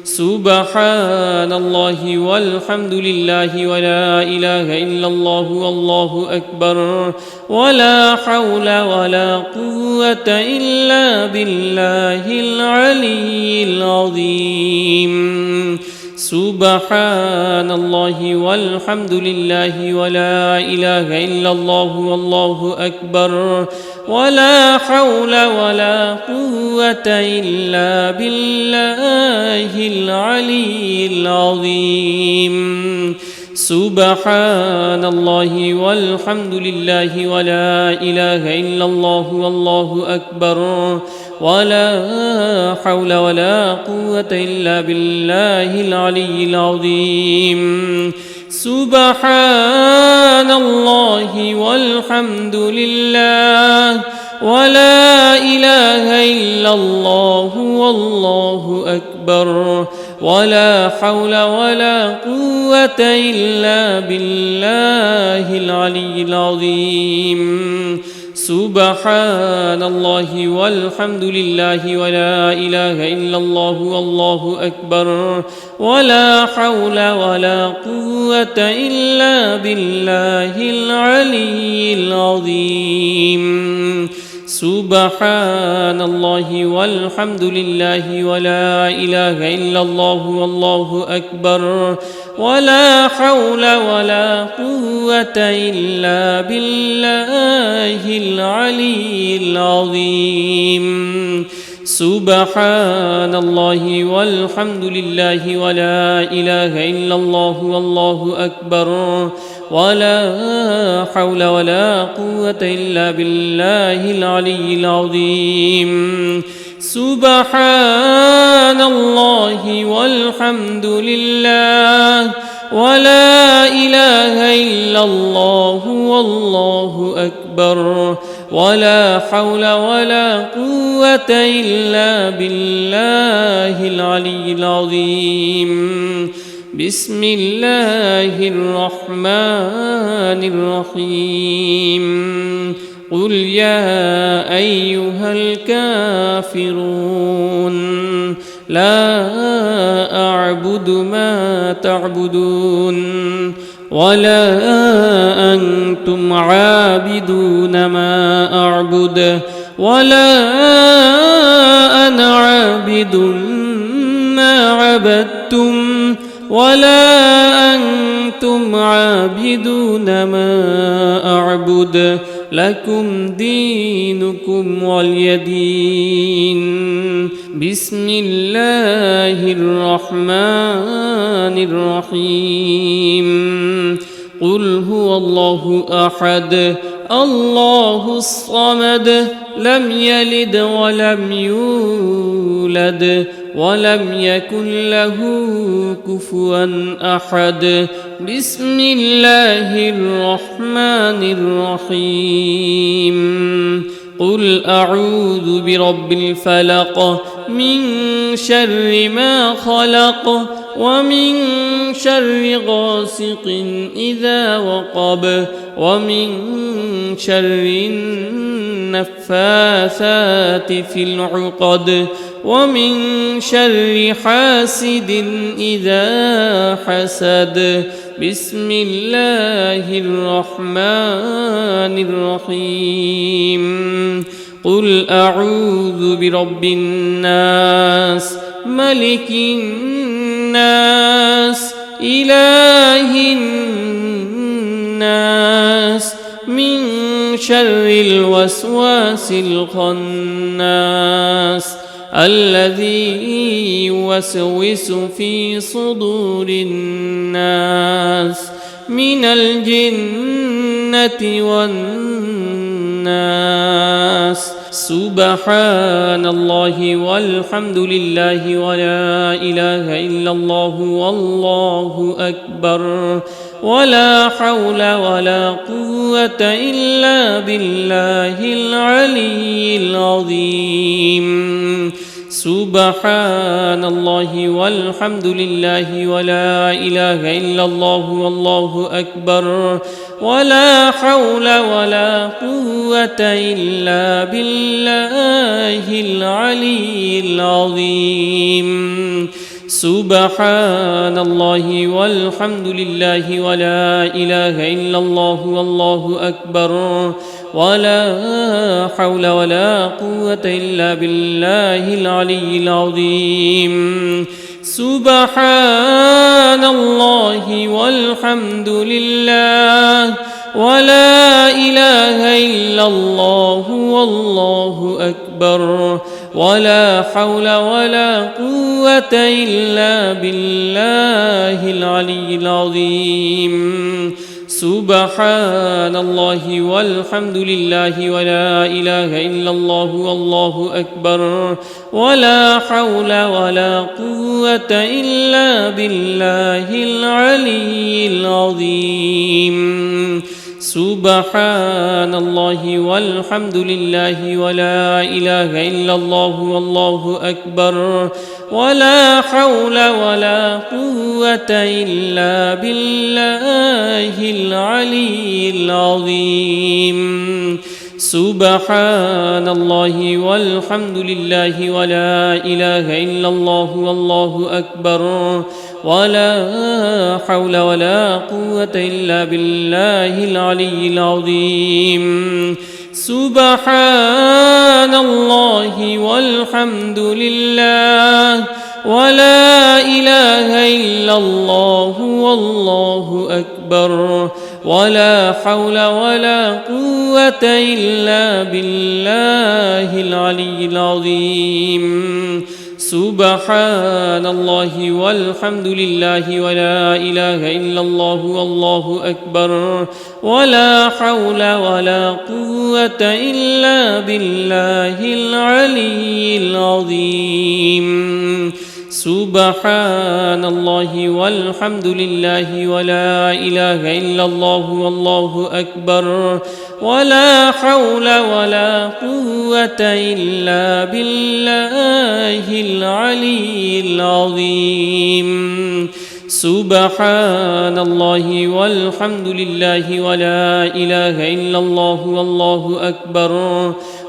سبحان الله والحمد لله ولا إله إلا الله والله أكبر ولا حول ولا قوة إلا بالله العلي العظيم سبحان الله والحمد لله ولا إله إلا الله والله أكبر ولا حول ولا قوة إلا بالله العلي العظيم سبحان الله والحمد لله ولا إله إلا الله والله أكبر ولا حول ولا قوة إلا بالله العلي العظيم سبحان الله والحمد لله ولا إله إلا الله والله أكبر ولا حول ولا قوة إلا بالله العلي العظيم سبحان الله والحمد لله ولا إله إلا الله والله أكبر ولا حول ولا قوة إلا بالله العلي العظيم سبحان الله والحمد لله ولا إله إلا الله والله أكبر ولا حول ولا قوة إلا بالله العلي العظيم سبحان الله والحمد لله ولا إله إلا الله والله أكبر ولا حول ولا قوة إلا بالله العلي العظيم سبحان الله والحمد لله ولا إله إلا الله والله أكبر ولا حول ولا قوة إلا بالله العلي العظيم بسم الله الرحمن الرحيم قل يا أيها الكافرون لا أعبد ما تعبدون ولا أنتم عابدون ما أعبد ولا أنا عابد ما عبدتم ولا أنتم عابدون ما أعبد لكم دينكم ولي دين بسم الله الرحمن الرحيم قل هو الله أحد الله الصمد لم يلد ولم يولد ولم يكن له كفوا أحد بسم الله الرحمن الرحيم قل أعوذ برب الفلق من شر ما خلق ومن شر غاسق إذا وقب ومن شر النفاثات في العقد ومن شر حاسد إذا حسد بسم الله الرحمن الرحيم قل أعوذ برب الناس ملك الناس إله الناس من شر الوسواس الخناس الذي يوسوس في صدور الناس من الجنة والناس سبحان الله والحمد لله ولا إله إلا الله والله أكبر ولا حول ولا قوة إلا بالله العلي العظيم سبحان الله والحمد لله ولا إله إلا الله والله أكبر ولا حول ولا قوة إلا بالله العلي العظيم سبحان الله والحمد لله ولا إله إلا الله والله أكبر ولا حول ولا قوة إلا بالله العلي العظيم سبحان الله والحمد لله ولا إله إلا الله والله أكبر ولا حول ولا قوة إلا بالله العلي العظيم سبحان الله والحمد لله ولا إله إلا الله والله أكبر ولا حول ولا قوة إلا بالله العلي العظيم سبحان الله والحمد لله ولا إله إلا الله والله أكبر ولا حول ولا قوة إلا بالله العلي العظيم سبحان الله والحمد لله ولا إله إلا الله والله أكبر ولا حول ولا قوة إلا بالله العلي العظيم سبحان الله والحمد لله ولا إله إلا الله والله أكبر ولا حول ولا قوة إلا بالله العلي العظيم سبحان الله والحمد لله ولا إله إلا الله والله أكبر ولا حول ولا قوة إلا بالله العلي العظيم سبحان الله والحمد لله ولا إله إلا الله والله أكبر ولا حول ولا قوة إلا بالله العلي العظيم سبحان الله والحمد لله ولا إله إلا الله والله أكبر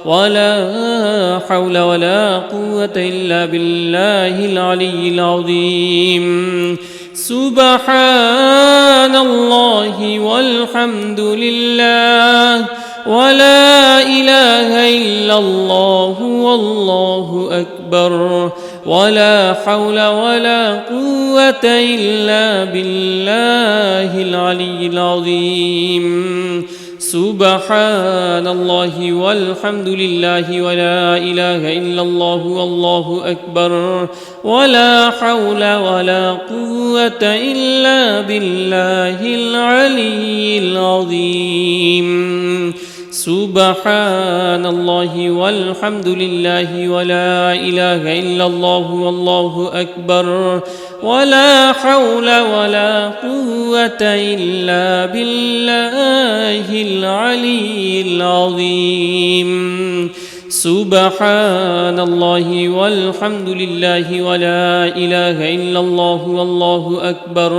ولا حول ولا قوة إلا بالله العلي العظيم سبحان الله والحمد لله ولا إله إلا الله والله أكبر ولا حول ولا قوة إلا بالله العلي العظيم سبحان الله والحمد لله ولا إله إلا الله والله أكبر ولا حول ولا قوة إلا بالله العلي العظيم سبحان الله والحمد لله ولا إله إلا الله والله أكبر ولا حول ولا قوة إلا بالله العلي العظيم سبحان الله والحمد لله ولا إله إلا الله والله أكبر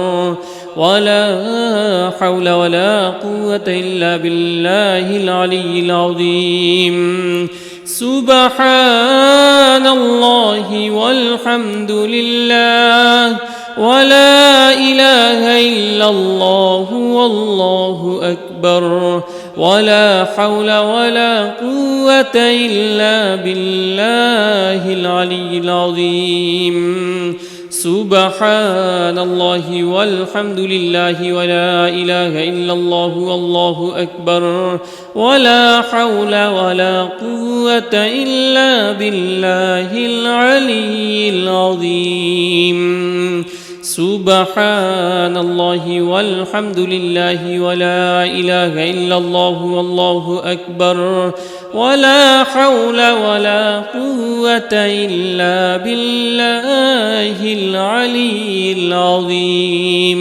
ولا حول ولا قوة إلا بالله العلي العظيم سبحان الله والحمد لله ولا إله إلا الله والله أكبر ولا حول ولا قوة إلا بالله العلي العظيم سبحان الله والحمد لله ولا إله إلا الله والله أكبر ولا حول ولا قوة إلا بالله العلي العظيم سبحان الله والحمد لله ولا إله إلا الله والله أكبر ولا حول ولا قوة إلا بالله العلي العظيم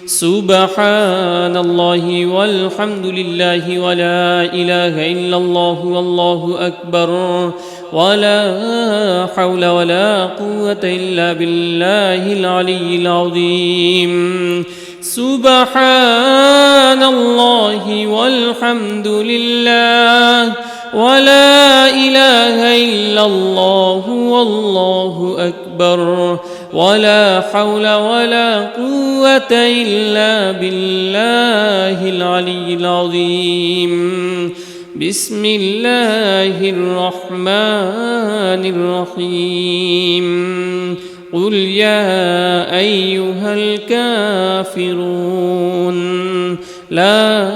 سبحان الله والحمد لله ولا إله إلا الله والله أكبر ولا حول ولا قوة إلا بالله العلي العظيم سبحان الله والحمد لله ولا إله إلا الله والله أكبر ولا حول ولا قوة إلا بالله العلي العظيم بسم الله الرحمن الرحيم قل يا أيها الكافرون لا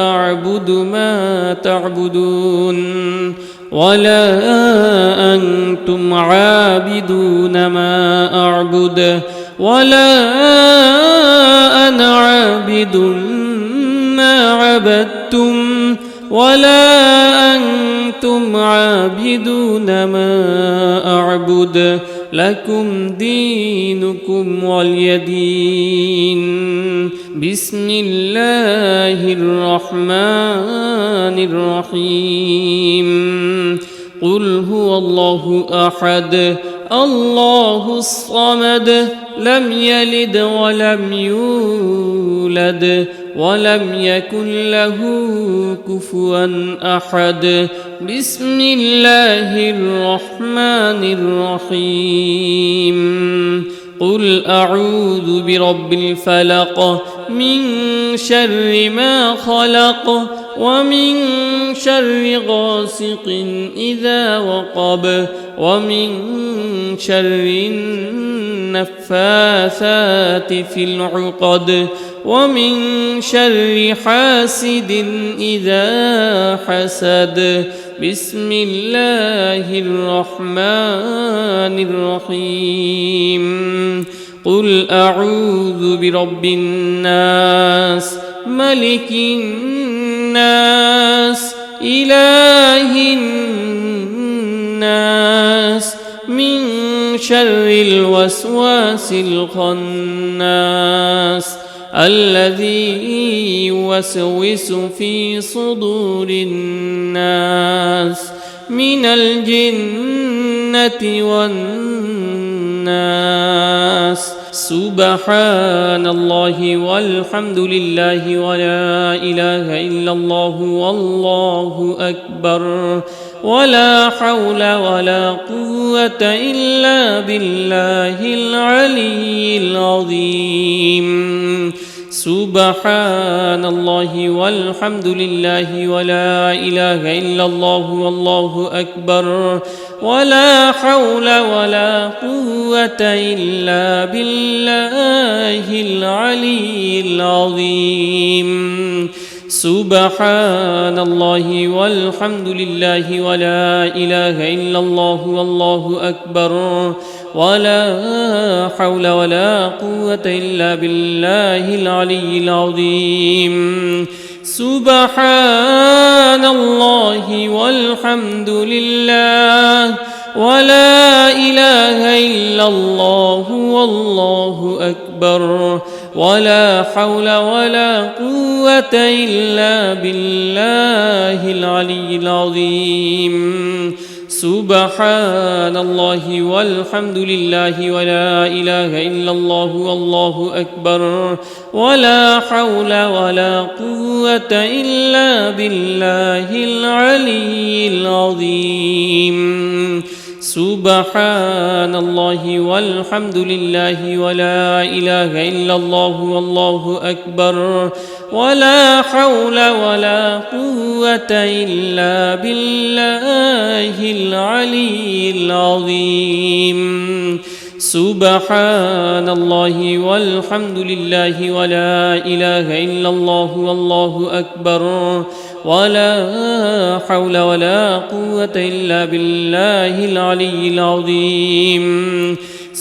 أعبد ما تعبدون ولا أنتم عابدون ما أعبد ولا أنا عابد ما عبدتم ولا أنتم عابدون ما أعبد لكم دينكم ولي دين بسم الله الرحمن الرحيم قل هو الله أحد الله الصمد لم يلد ولم يولد ولم يكن له كفوا أحد بسم الله الرحمن الرحيم قل أعوذ برب الفلق من شر ما خلق ومن شر غاسق إذا وقب ومن شر النفاثات في العقد ومن شر حاسد إذا حسد بسم الله الرحمن الرحيم قل أعوذ برب الناس ملك الناس إله الناس من شر الوسواس الخناس الذي يوسوس في صدور الناس من الجنة والناس سبحان الله والحمد لله ولا إله إلا الله والله أكبر ولا حول ولا قوة إلا بالله العلي العظيم سبحان الله والحمد لله ولا إله إلا الله والله أكبر ولا حول ولا قوة إلا بالله العلي العظيم سبحان الله والحمد لله ولا إله إلا الله والله أكبر ولا حول ولا قوة إلا بالله العلي العظيم سبحان الله والحمد لله ولا إله إلا الله والله أكبر ولا حول ولا قوة إلا بالله العلي العظيم سبحان الله والحمد لله ولا إله إلا الله والله أكبر ولا حول ولا قوة إلا بالله العلي العظيم سبحان الله والحمد لله ولا إله إلا الله والله أكبر ولا حول ولا قوة إلا بالله العلي العظيم سبحان الله والحمد لله ولا إله إلا الله والله أكبر ولا حول ولا قوة إلا بالله العلي العظيم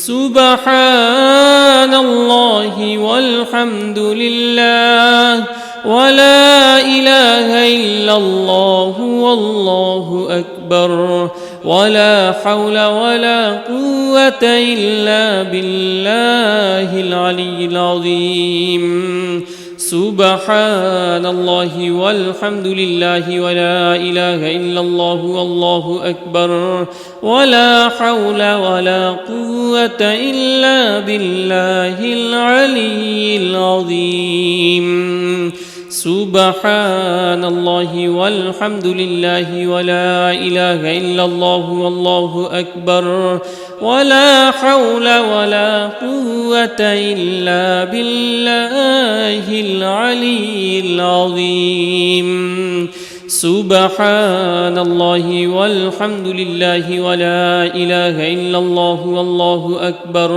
سبحان الله والحمد لله ولا إله إلا الله والله أكبر ولا حول ولا قوة إلا بالله العلي العظيم سبحان الله والحمد لله ولا إله إلا الله والله أكبر ولا حول ولا قوة إلا بالله العلي العظيم سبحان الله والحمد لله ولا إله إلا الله والله أكبر ولا حول ولا قوة إلا بالله العلي العظيم سبحان الله والحمد لله ولا إله إلا الله والله أكبر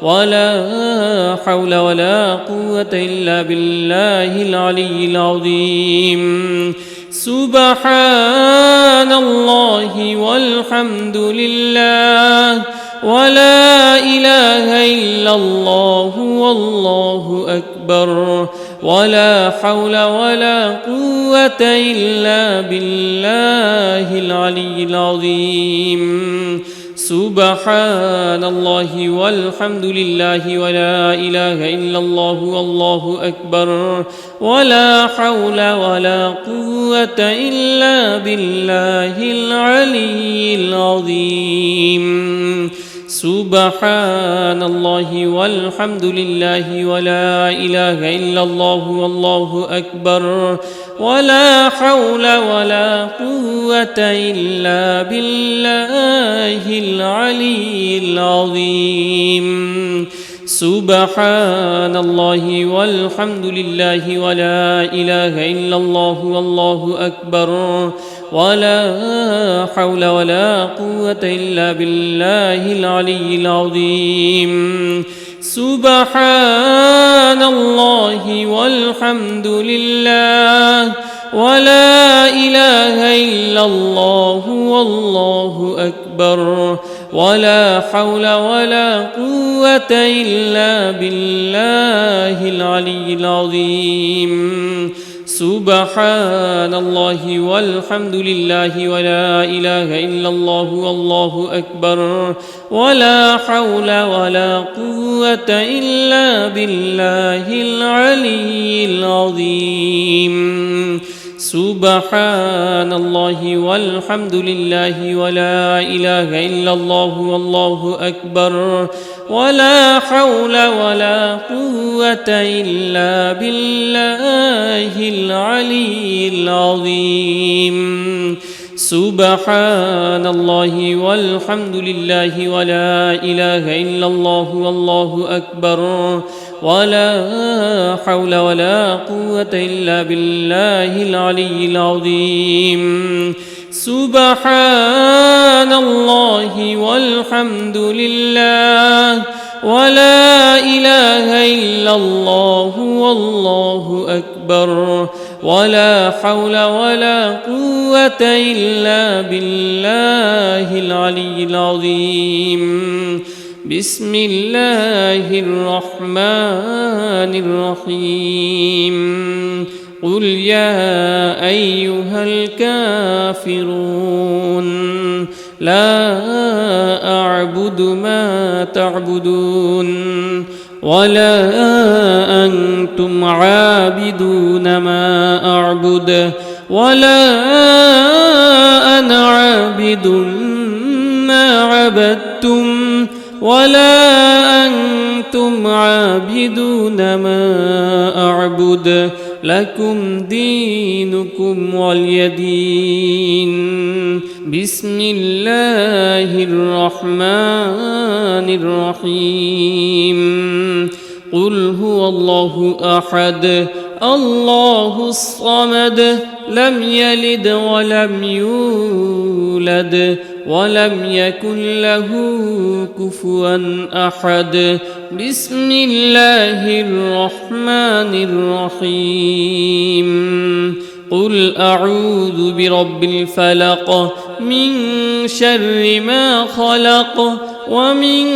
ولا حول ولا قوة إلا بالله العلي العظيم سبحان الله والحمد لله ولا إله إلا الله والله أكبر ولا حول ولا قوة إلا بالله العلي العظيم سبحان الله والحمد لله ولا إله إلا الله والله أكبر ولا حول ولا قوة إلا بالله العلي العظيم سبحان الله والحمد لله ولا إله إلا الله والله أكبر ولا حول ولا قوة إلا بالله العلي العظيم سبحان الله والحمد لله ولا إله إلا الله والله أكبر ولا حول ولا قوة إلا بالله العلي العظيم سبحان الله والحمد لله ولا إله إلا الله والله أكبر ولا حول ولا قوة إلا بالله العلي العظيم سبحان الله والحمد لله ولا إله إلا الله والله أكبر ولا حول ولا قوة إلا بالله العلي العظيم سبحان الله والحمد لله ولا إله إلا الله والله أكبر ولا حول ولا قوة إلا بالله العلي العظيم سبحان الله والحمد لله ولا إله إلا الله والله أكبر ولا حول ولا قوة إلا بالله العلي العظيم سبحان الله والحمد لله ولا إله إلا الله والله أكبر ولا حول ولا قوة إلا بالله العلي العظيم بسم الله الرحمن الرحيم قل يا أيها الكافرون لا أعبد ما تعبدون ولا أنتم عابدون ما أعبد ولا أنا عابد ما عبدتم ولا أنتم عابدون ما أعبد لكم دينكم ولي دين بسم الله الرحمن الرحيم قل هو الله أحد الله الصمد لم يلد ولم يولد ولم يكن له كفوا أحد بسم الله الرحمن الرحيم قل أعوذ برب الفلق من شر ما خلق ومن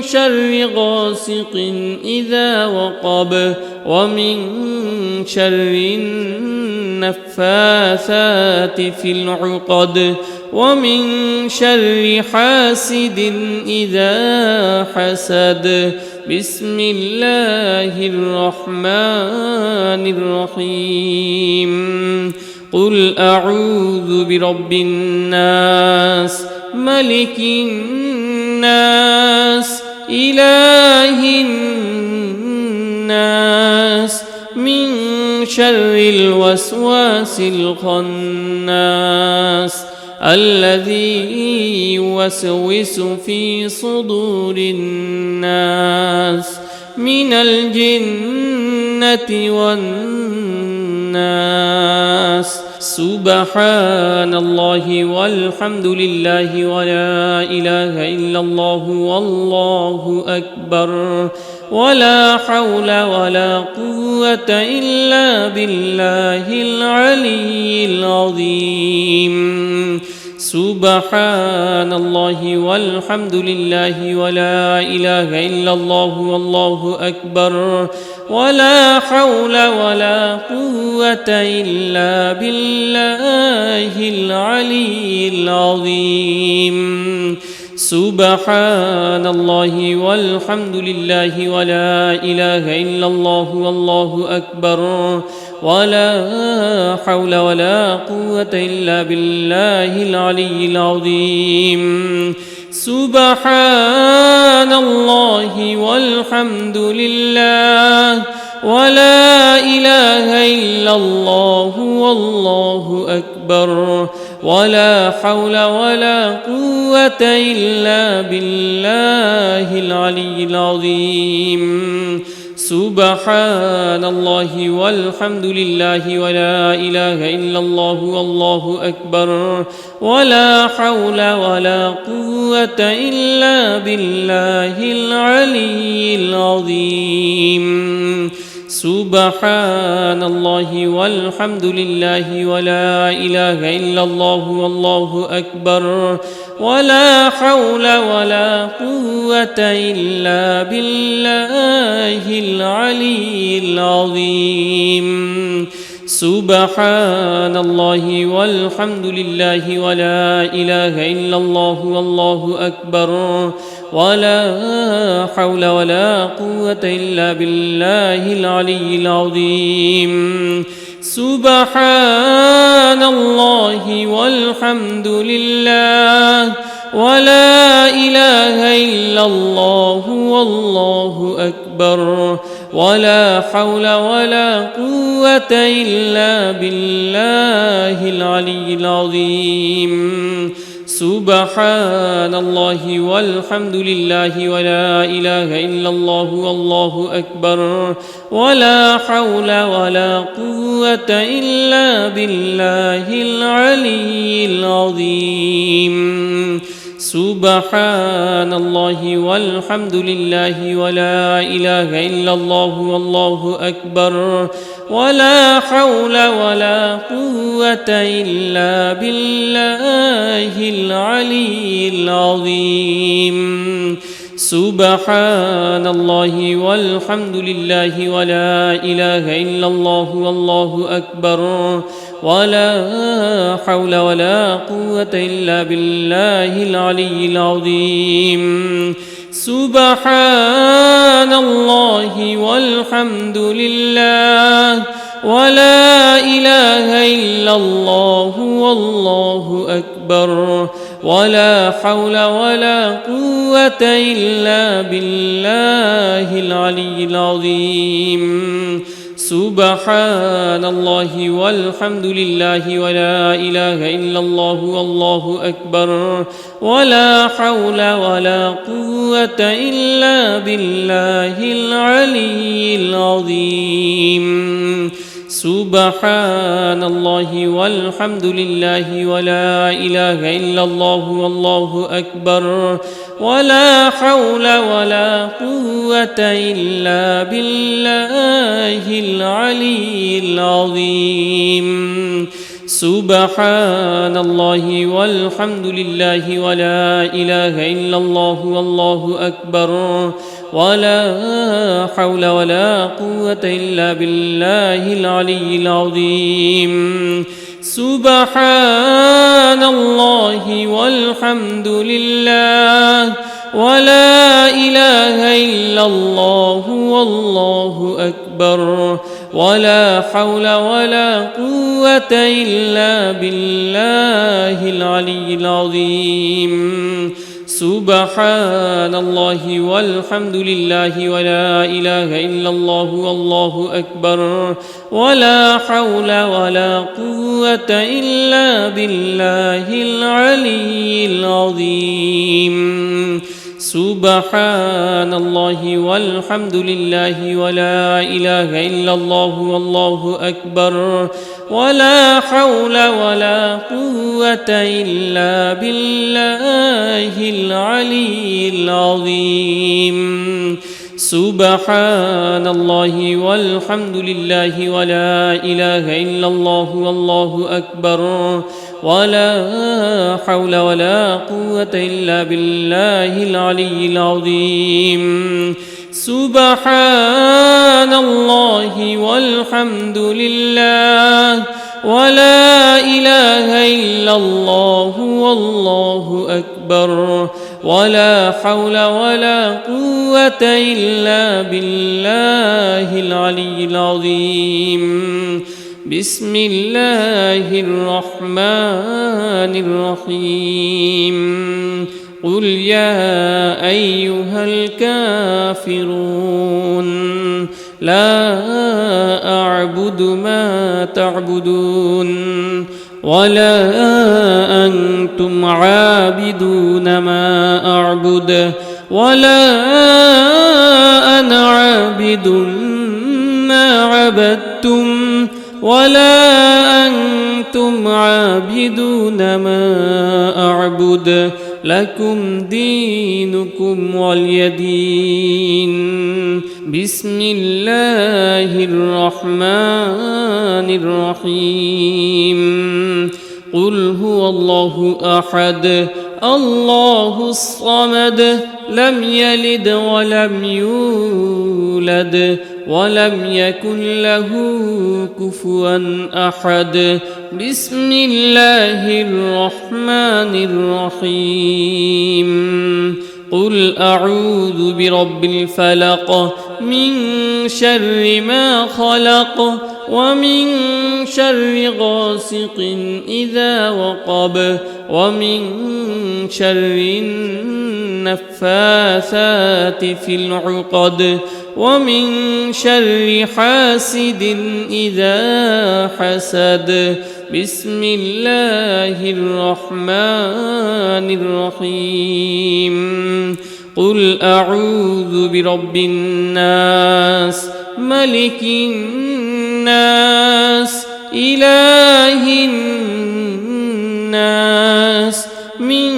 شر غاسق إذا وقب ومن شر النفاثات في العقد ومن شر حاسد إذا حسد. بسم الله الرحمن الرحيم. قل أعوذ برب الناس ملك الناس إله الناس من شر الوسواس الخناس الذي يوسوس في صدور الناس من الجنة والناس. سبحان الله والحمد لله ولا إله إلا الله والله أكبر ولا حول ولا قوة إلا بالله العلي العظيم. سبحان الله والحمد لله ولا إله إلا الله والله أكبر ولا حول ولا قوة إلا بالله العلي العظيم. سبحان الله والحمد لله ولا إله إلا الله والله أكبر ولا حول ولا قوة إلا بالله العلي العظيم. سبحان الله والحمد لله ولا إله إلا الله والله أكبر ولا حول ولا قوة إلا بالله العلي العظيم. سبحان الله والحمد لله ولا إله إلا الله والله أكبر ولا حول ولا قوة إلا بالله العلي العظيم. سبحان الله والحمد لله ولا إله إلا الله والله أكبر ولا حول ولا قوة إلا بالله العلي العظيم. سبحان الله والحمد لله ولا إله إلا الله والله أكبر ولا حول ولا قوة إلا بالله العلي العظيم. سبحان الله والحمد لله ولا إله إلا الله والله أكبر ولا حول ولا قوة إلا بالله العلي العظيم. سبحان الله والحمد لله ولا إله إلا الله والله أكبر ولا حول ولا قوة إلا بالله العلي العظيم. سبحان الله والحمد لله ولا إله إلا الله والله أكبر ولا حول ولا قوة إلا بالله العلي العظيم. سبحان الله والحمد لله ولا إله إلا الله والله أكبر ولا حول ولا قوة إلا بالله العلي العظيم. سبحان الله والحمد لله ولا إله إلا الله والله أكبر ولا حول ولا قوة إلا بالله العلي العظيم. سبحان الله والحمد لله ولا إله إلا الله والله أكبر ولا حول ولا قوة إلا بالله العلي العظيم. سبحان الله والحمد لله ولا إله إلا الله والله أكبر ولا حول ولا قوة إلا بالله العلي العظيم. سبحان الله والحمد لله ولا إله إلا الله والله أكبر ولا حول ولا قوة إلا بالله العلي العظيم سبحان الله والحمد لله ولا إله إلا الله والله أكبر ولا حول ولا قوة إلا بالله العلي العظيم سبحان الله والحمد لله ولا إله إلا الله والله أكبر ولا حول ولا قوة إلا بالله العلي العظيم سبحان الله والحمد لله ولا إله إلا الله والله أكبر ولا حول ولا قوة إلا بالله العلي العظيم سبحان الله والحمد لله ولا إله إلا الله والله أكبر ولا حول ولا قوة إلا بالله العلي العظيم سبحان الله والحمد لله ولا إله إلا الله والله أكبر ولا حول ولا قوة إلا بالله العلي العظيم بسم الله الرحمن الرحيم قل يا أيها الكافرون لا أعبد ما تعبدون ولا أنتم عابدون ما أعبد ولا أنا عابد ما عبدتم ولا أنتم عابدون ما أعبد لكم دينكم ولي دين بسم الله الرحمن الرحيم قل هو الله أحد الله الصمد لم يلد ولم يولد ولم يكن له كفوا أحد بسم الله الرحمن الرحيم قل أعوذ برب الفلق من شر ما خلق ومن شر غاسق إذا وقب ومن شر النفاثات في العقد ومن شر حاسد إذا حسد بسم الله الرحمن الرحيم قل أعوذ برب الناس ملك الناس إله الناس من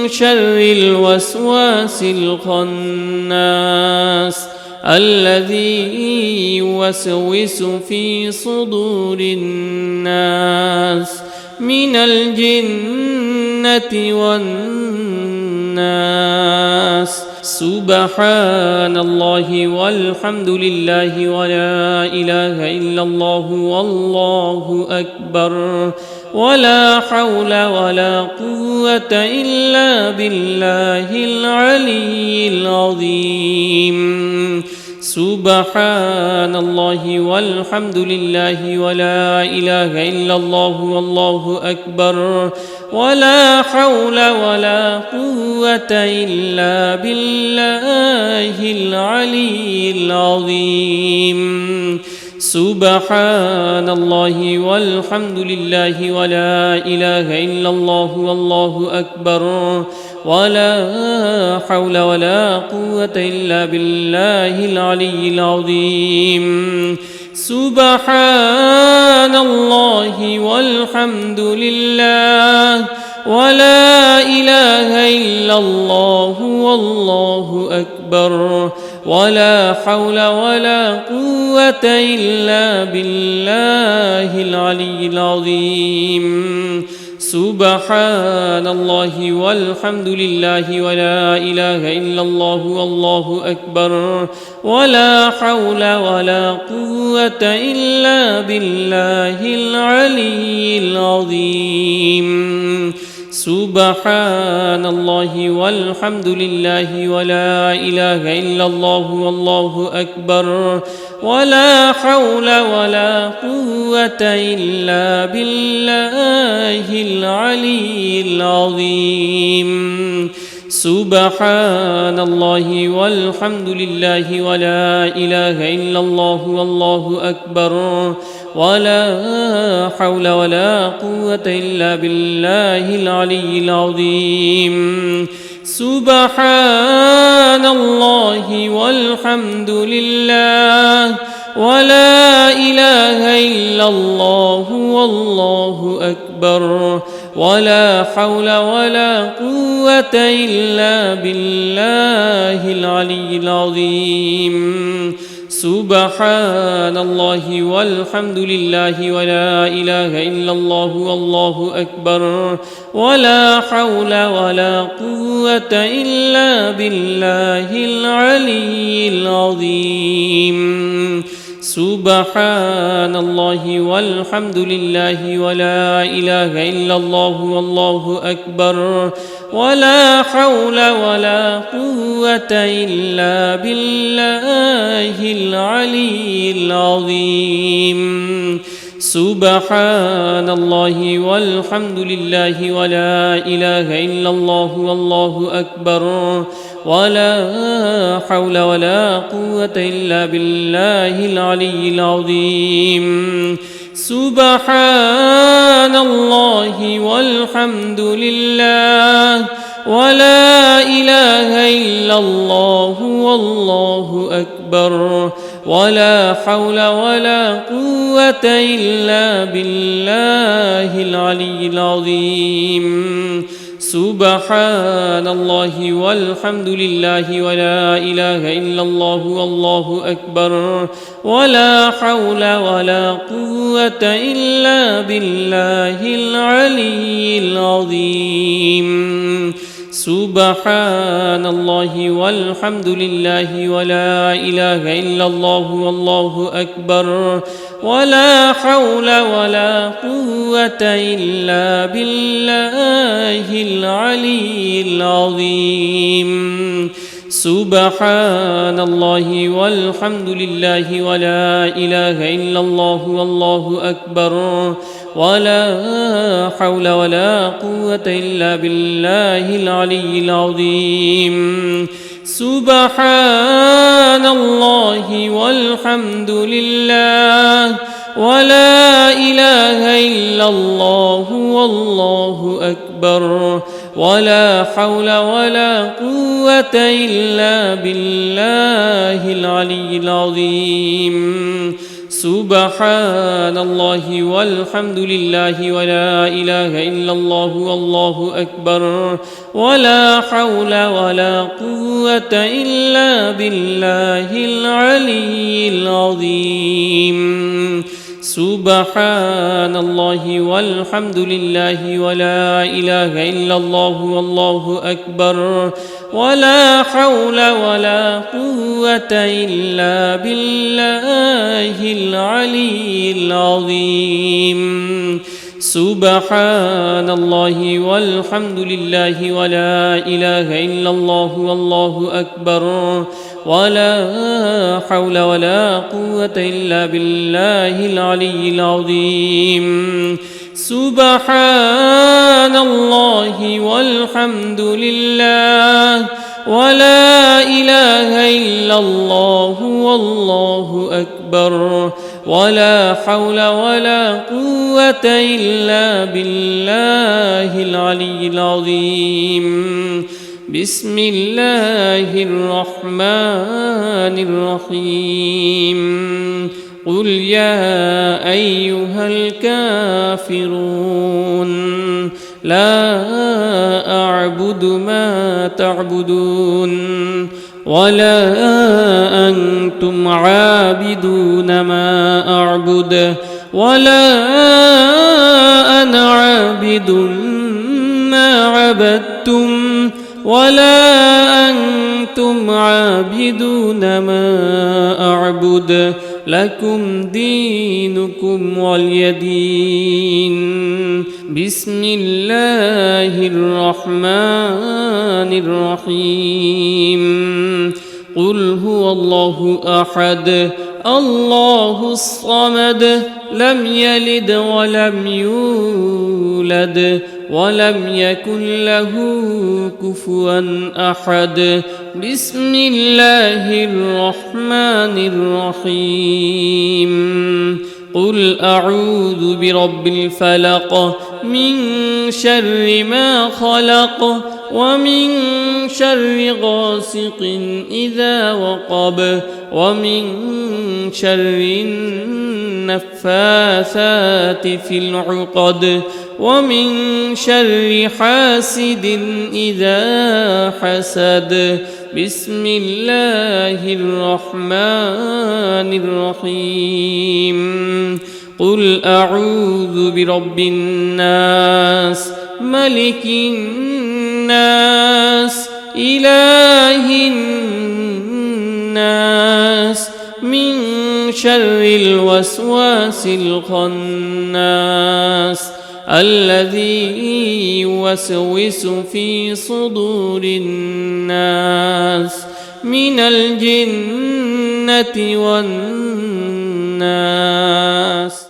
شر الوسواس الخناس الذي يوسوس في صدور الناس من الجنة والناس سبحان الله والحمد لله ولا إله إلا الله والله أكبر ولا حول ولا قوة إلا بالله العلي العظيم سبحان الله والحمد لله ولا إله إلا الله والله أكبر ولا حول ولا قوة إلا بالله العلي العظيم سبحان الله والحمد لله ولا إله إلا الله والله أكبر ولا حول ولا قوة إلا بالله العلي العظيم سبحان الله والحمد لله ولا إله إلا الله والله أكبر ولا حول ولا قوة إلا بالله العلي العظيم سبحان الله والحمد لله ولا إله إلا الله والله أكبر ولا حول ولا قوة إلا بالله العلي العظيم سبحان الله والحمد لله ولا إله إلا الله والله أكبر ولا حول ولا قوة إلا بالله العلي العظيم سبحان الله والحمد لله ولا إله إلا الله والله أكبر ولا حول ولا قوة إلا بالله العلي العظيم سبحان الله والحمد لله ولا إله إلا الله والله أكبر ولا حول ولا قوة إلا بالله العلي العظيم سبحان الله والحمد لله ولا إله إلا الله والله أكبر ولا حول ولا قوة إلا بالله العلي العظيم سبحان الله والحمد لله ولا إله إلا الله والله أكبر ولا حول ولا قوة إلا بالله العلي العظيم سبحان الله والحمد لله ولا إله إلا الله والله أكبر ولا حول ولا قوة إلا بالله العلي العظيم سبحان الله والحمد لله ولا إله إلا الله والله أكبر ولا حول ولا قوة إلا بالله العلي العظيم سبحان الله والحمد لله ولا إله إلا الله والله أكبر ولا حول ولا قوة إلا بالله العلي العظيم سبحان الله والحمد لله ولا إله إلا الله والله أكبر ولا حول ولا قوة إلا بالله العلي العظيم سبحان الله والحمد لله ولا إله إلا الله والله أكبر ولا حول ولا قوة إلا بالله العلي العظيم سبحان الله والحمد لله ولا إله إلا الله والله أكبر ولا حول ولا قوة إلا بالله العلي العظيم سبحان الله والحمد لله ولا إله إلا الله والله أكبر ولا حول ولا قوة إلا بالله العلي العظيم سبحان الله والحمد لله ولا إله إلا الله والله أكبر ولا حول ولا قوة إلا بالله العلي العظيم سبحان الله والحمد لله ولا إله إلا الله والله أكبر ولا حول ولا قوة إلا بالله العلي العظيم سبحان الله والحمد لله ولا إله إلا الله والله أكبر ولا حول ولا قوة إلا بالله العلي العظيم بسم الله الرحمن الرحيم قل يا أيها الكافرون لا أعبد ما تعبدون ولا أنتم عابدون ما أعبد ولا أنا عابد ما عبدتم ولا أنتم عابدون ما أعبد لكم دينكم ولي دين. بسم الله الرحمن الرحيم. قل هو الله أحد الله الصمد لم يلد ولم يولد ولم يكن له كفوا أحد. بسم الله الرحمن الرحيم. قل أعوذ برب الفلق من شر ما خلق ومن شر غاسق إذا وقب ومن شر النفاثات في العقد ومن شر حاسد إذا حسد. بسم الله الرحمن الرحيم. قل أعوذ برب الناس ملك الناس إله الناس من شر الوسواس الخناس الذي يوسوس في صدور الناس من الجنة والناس.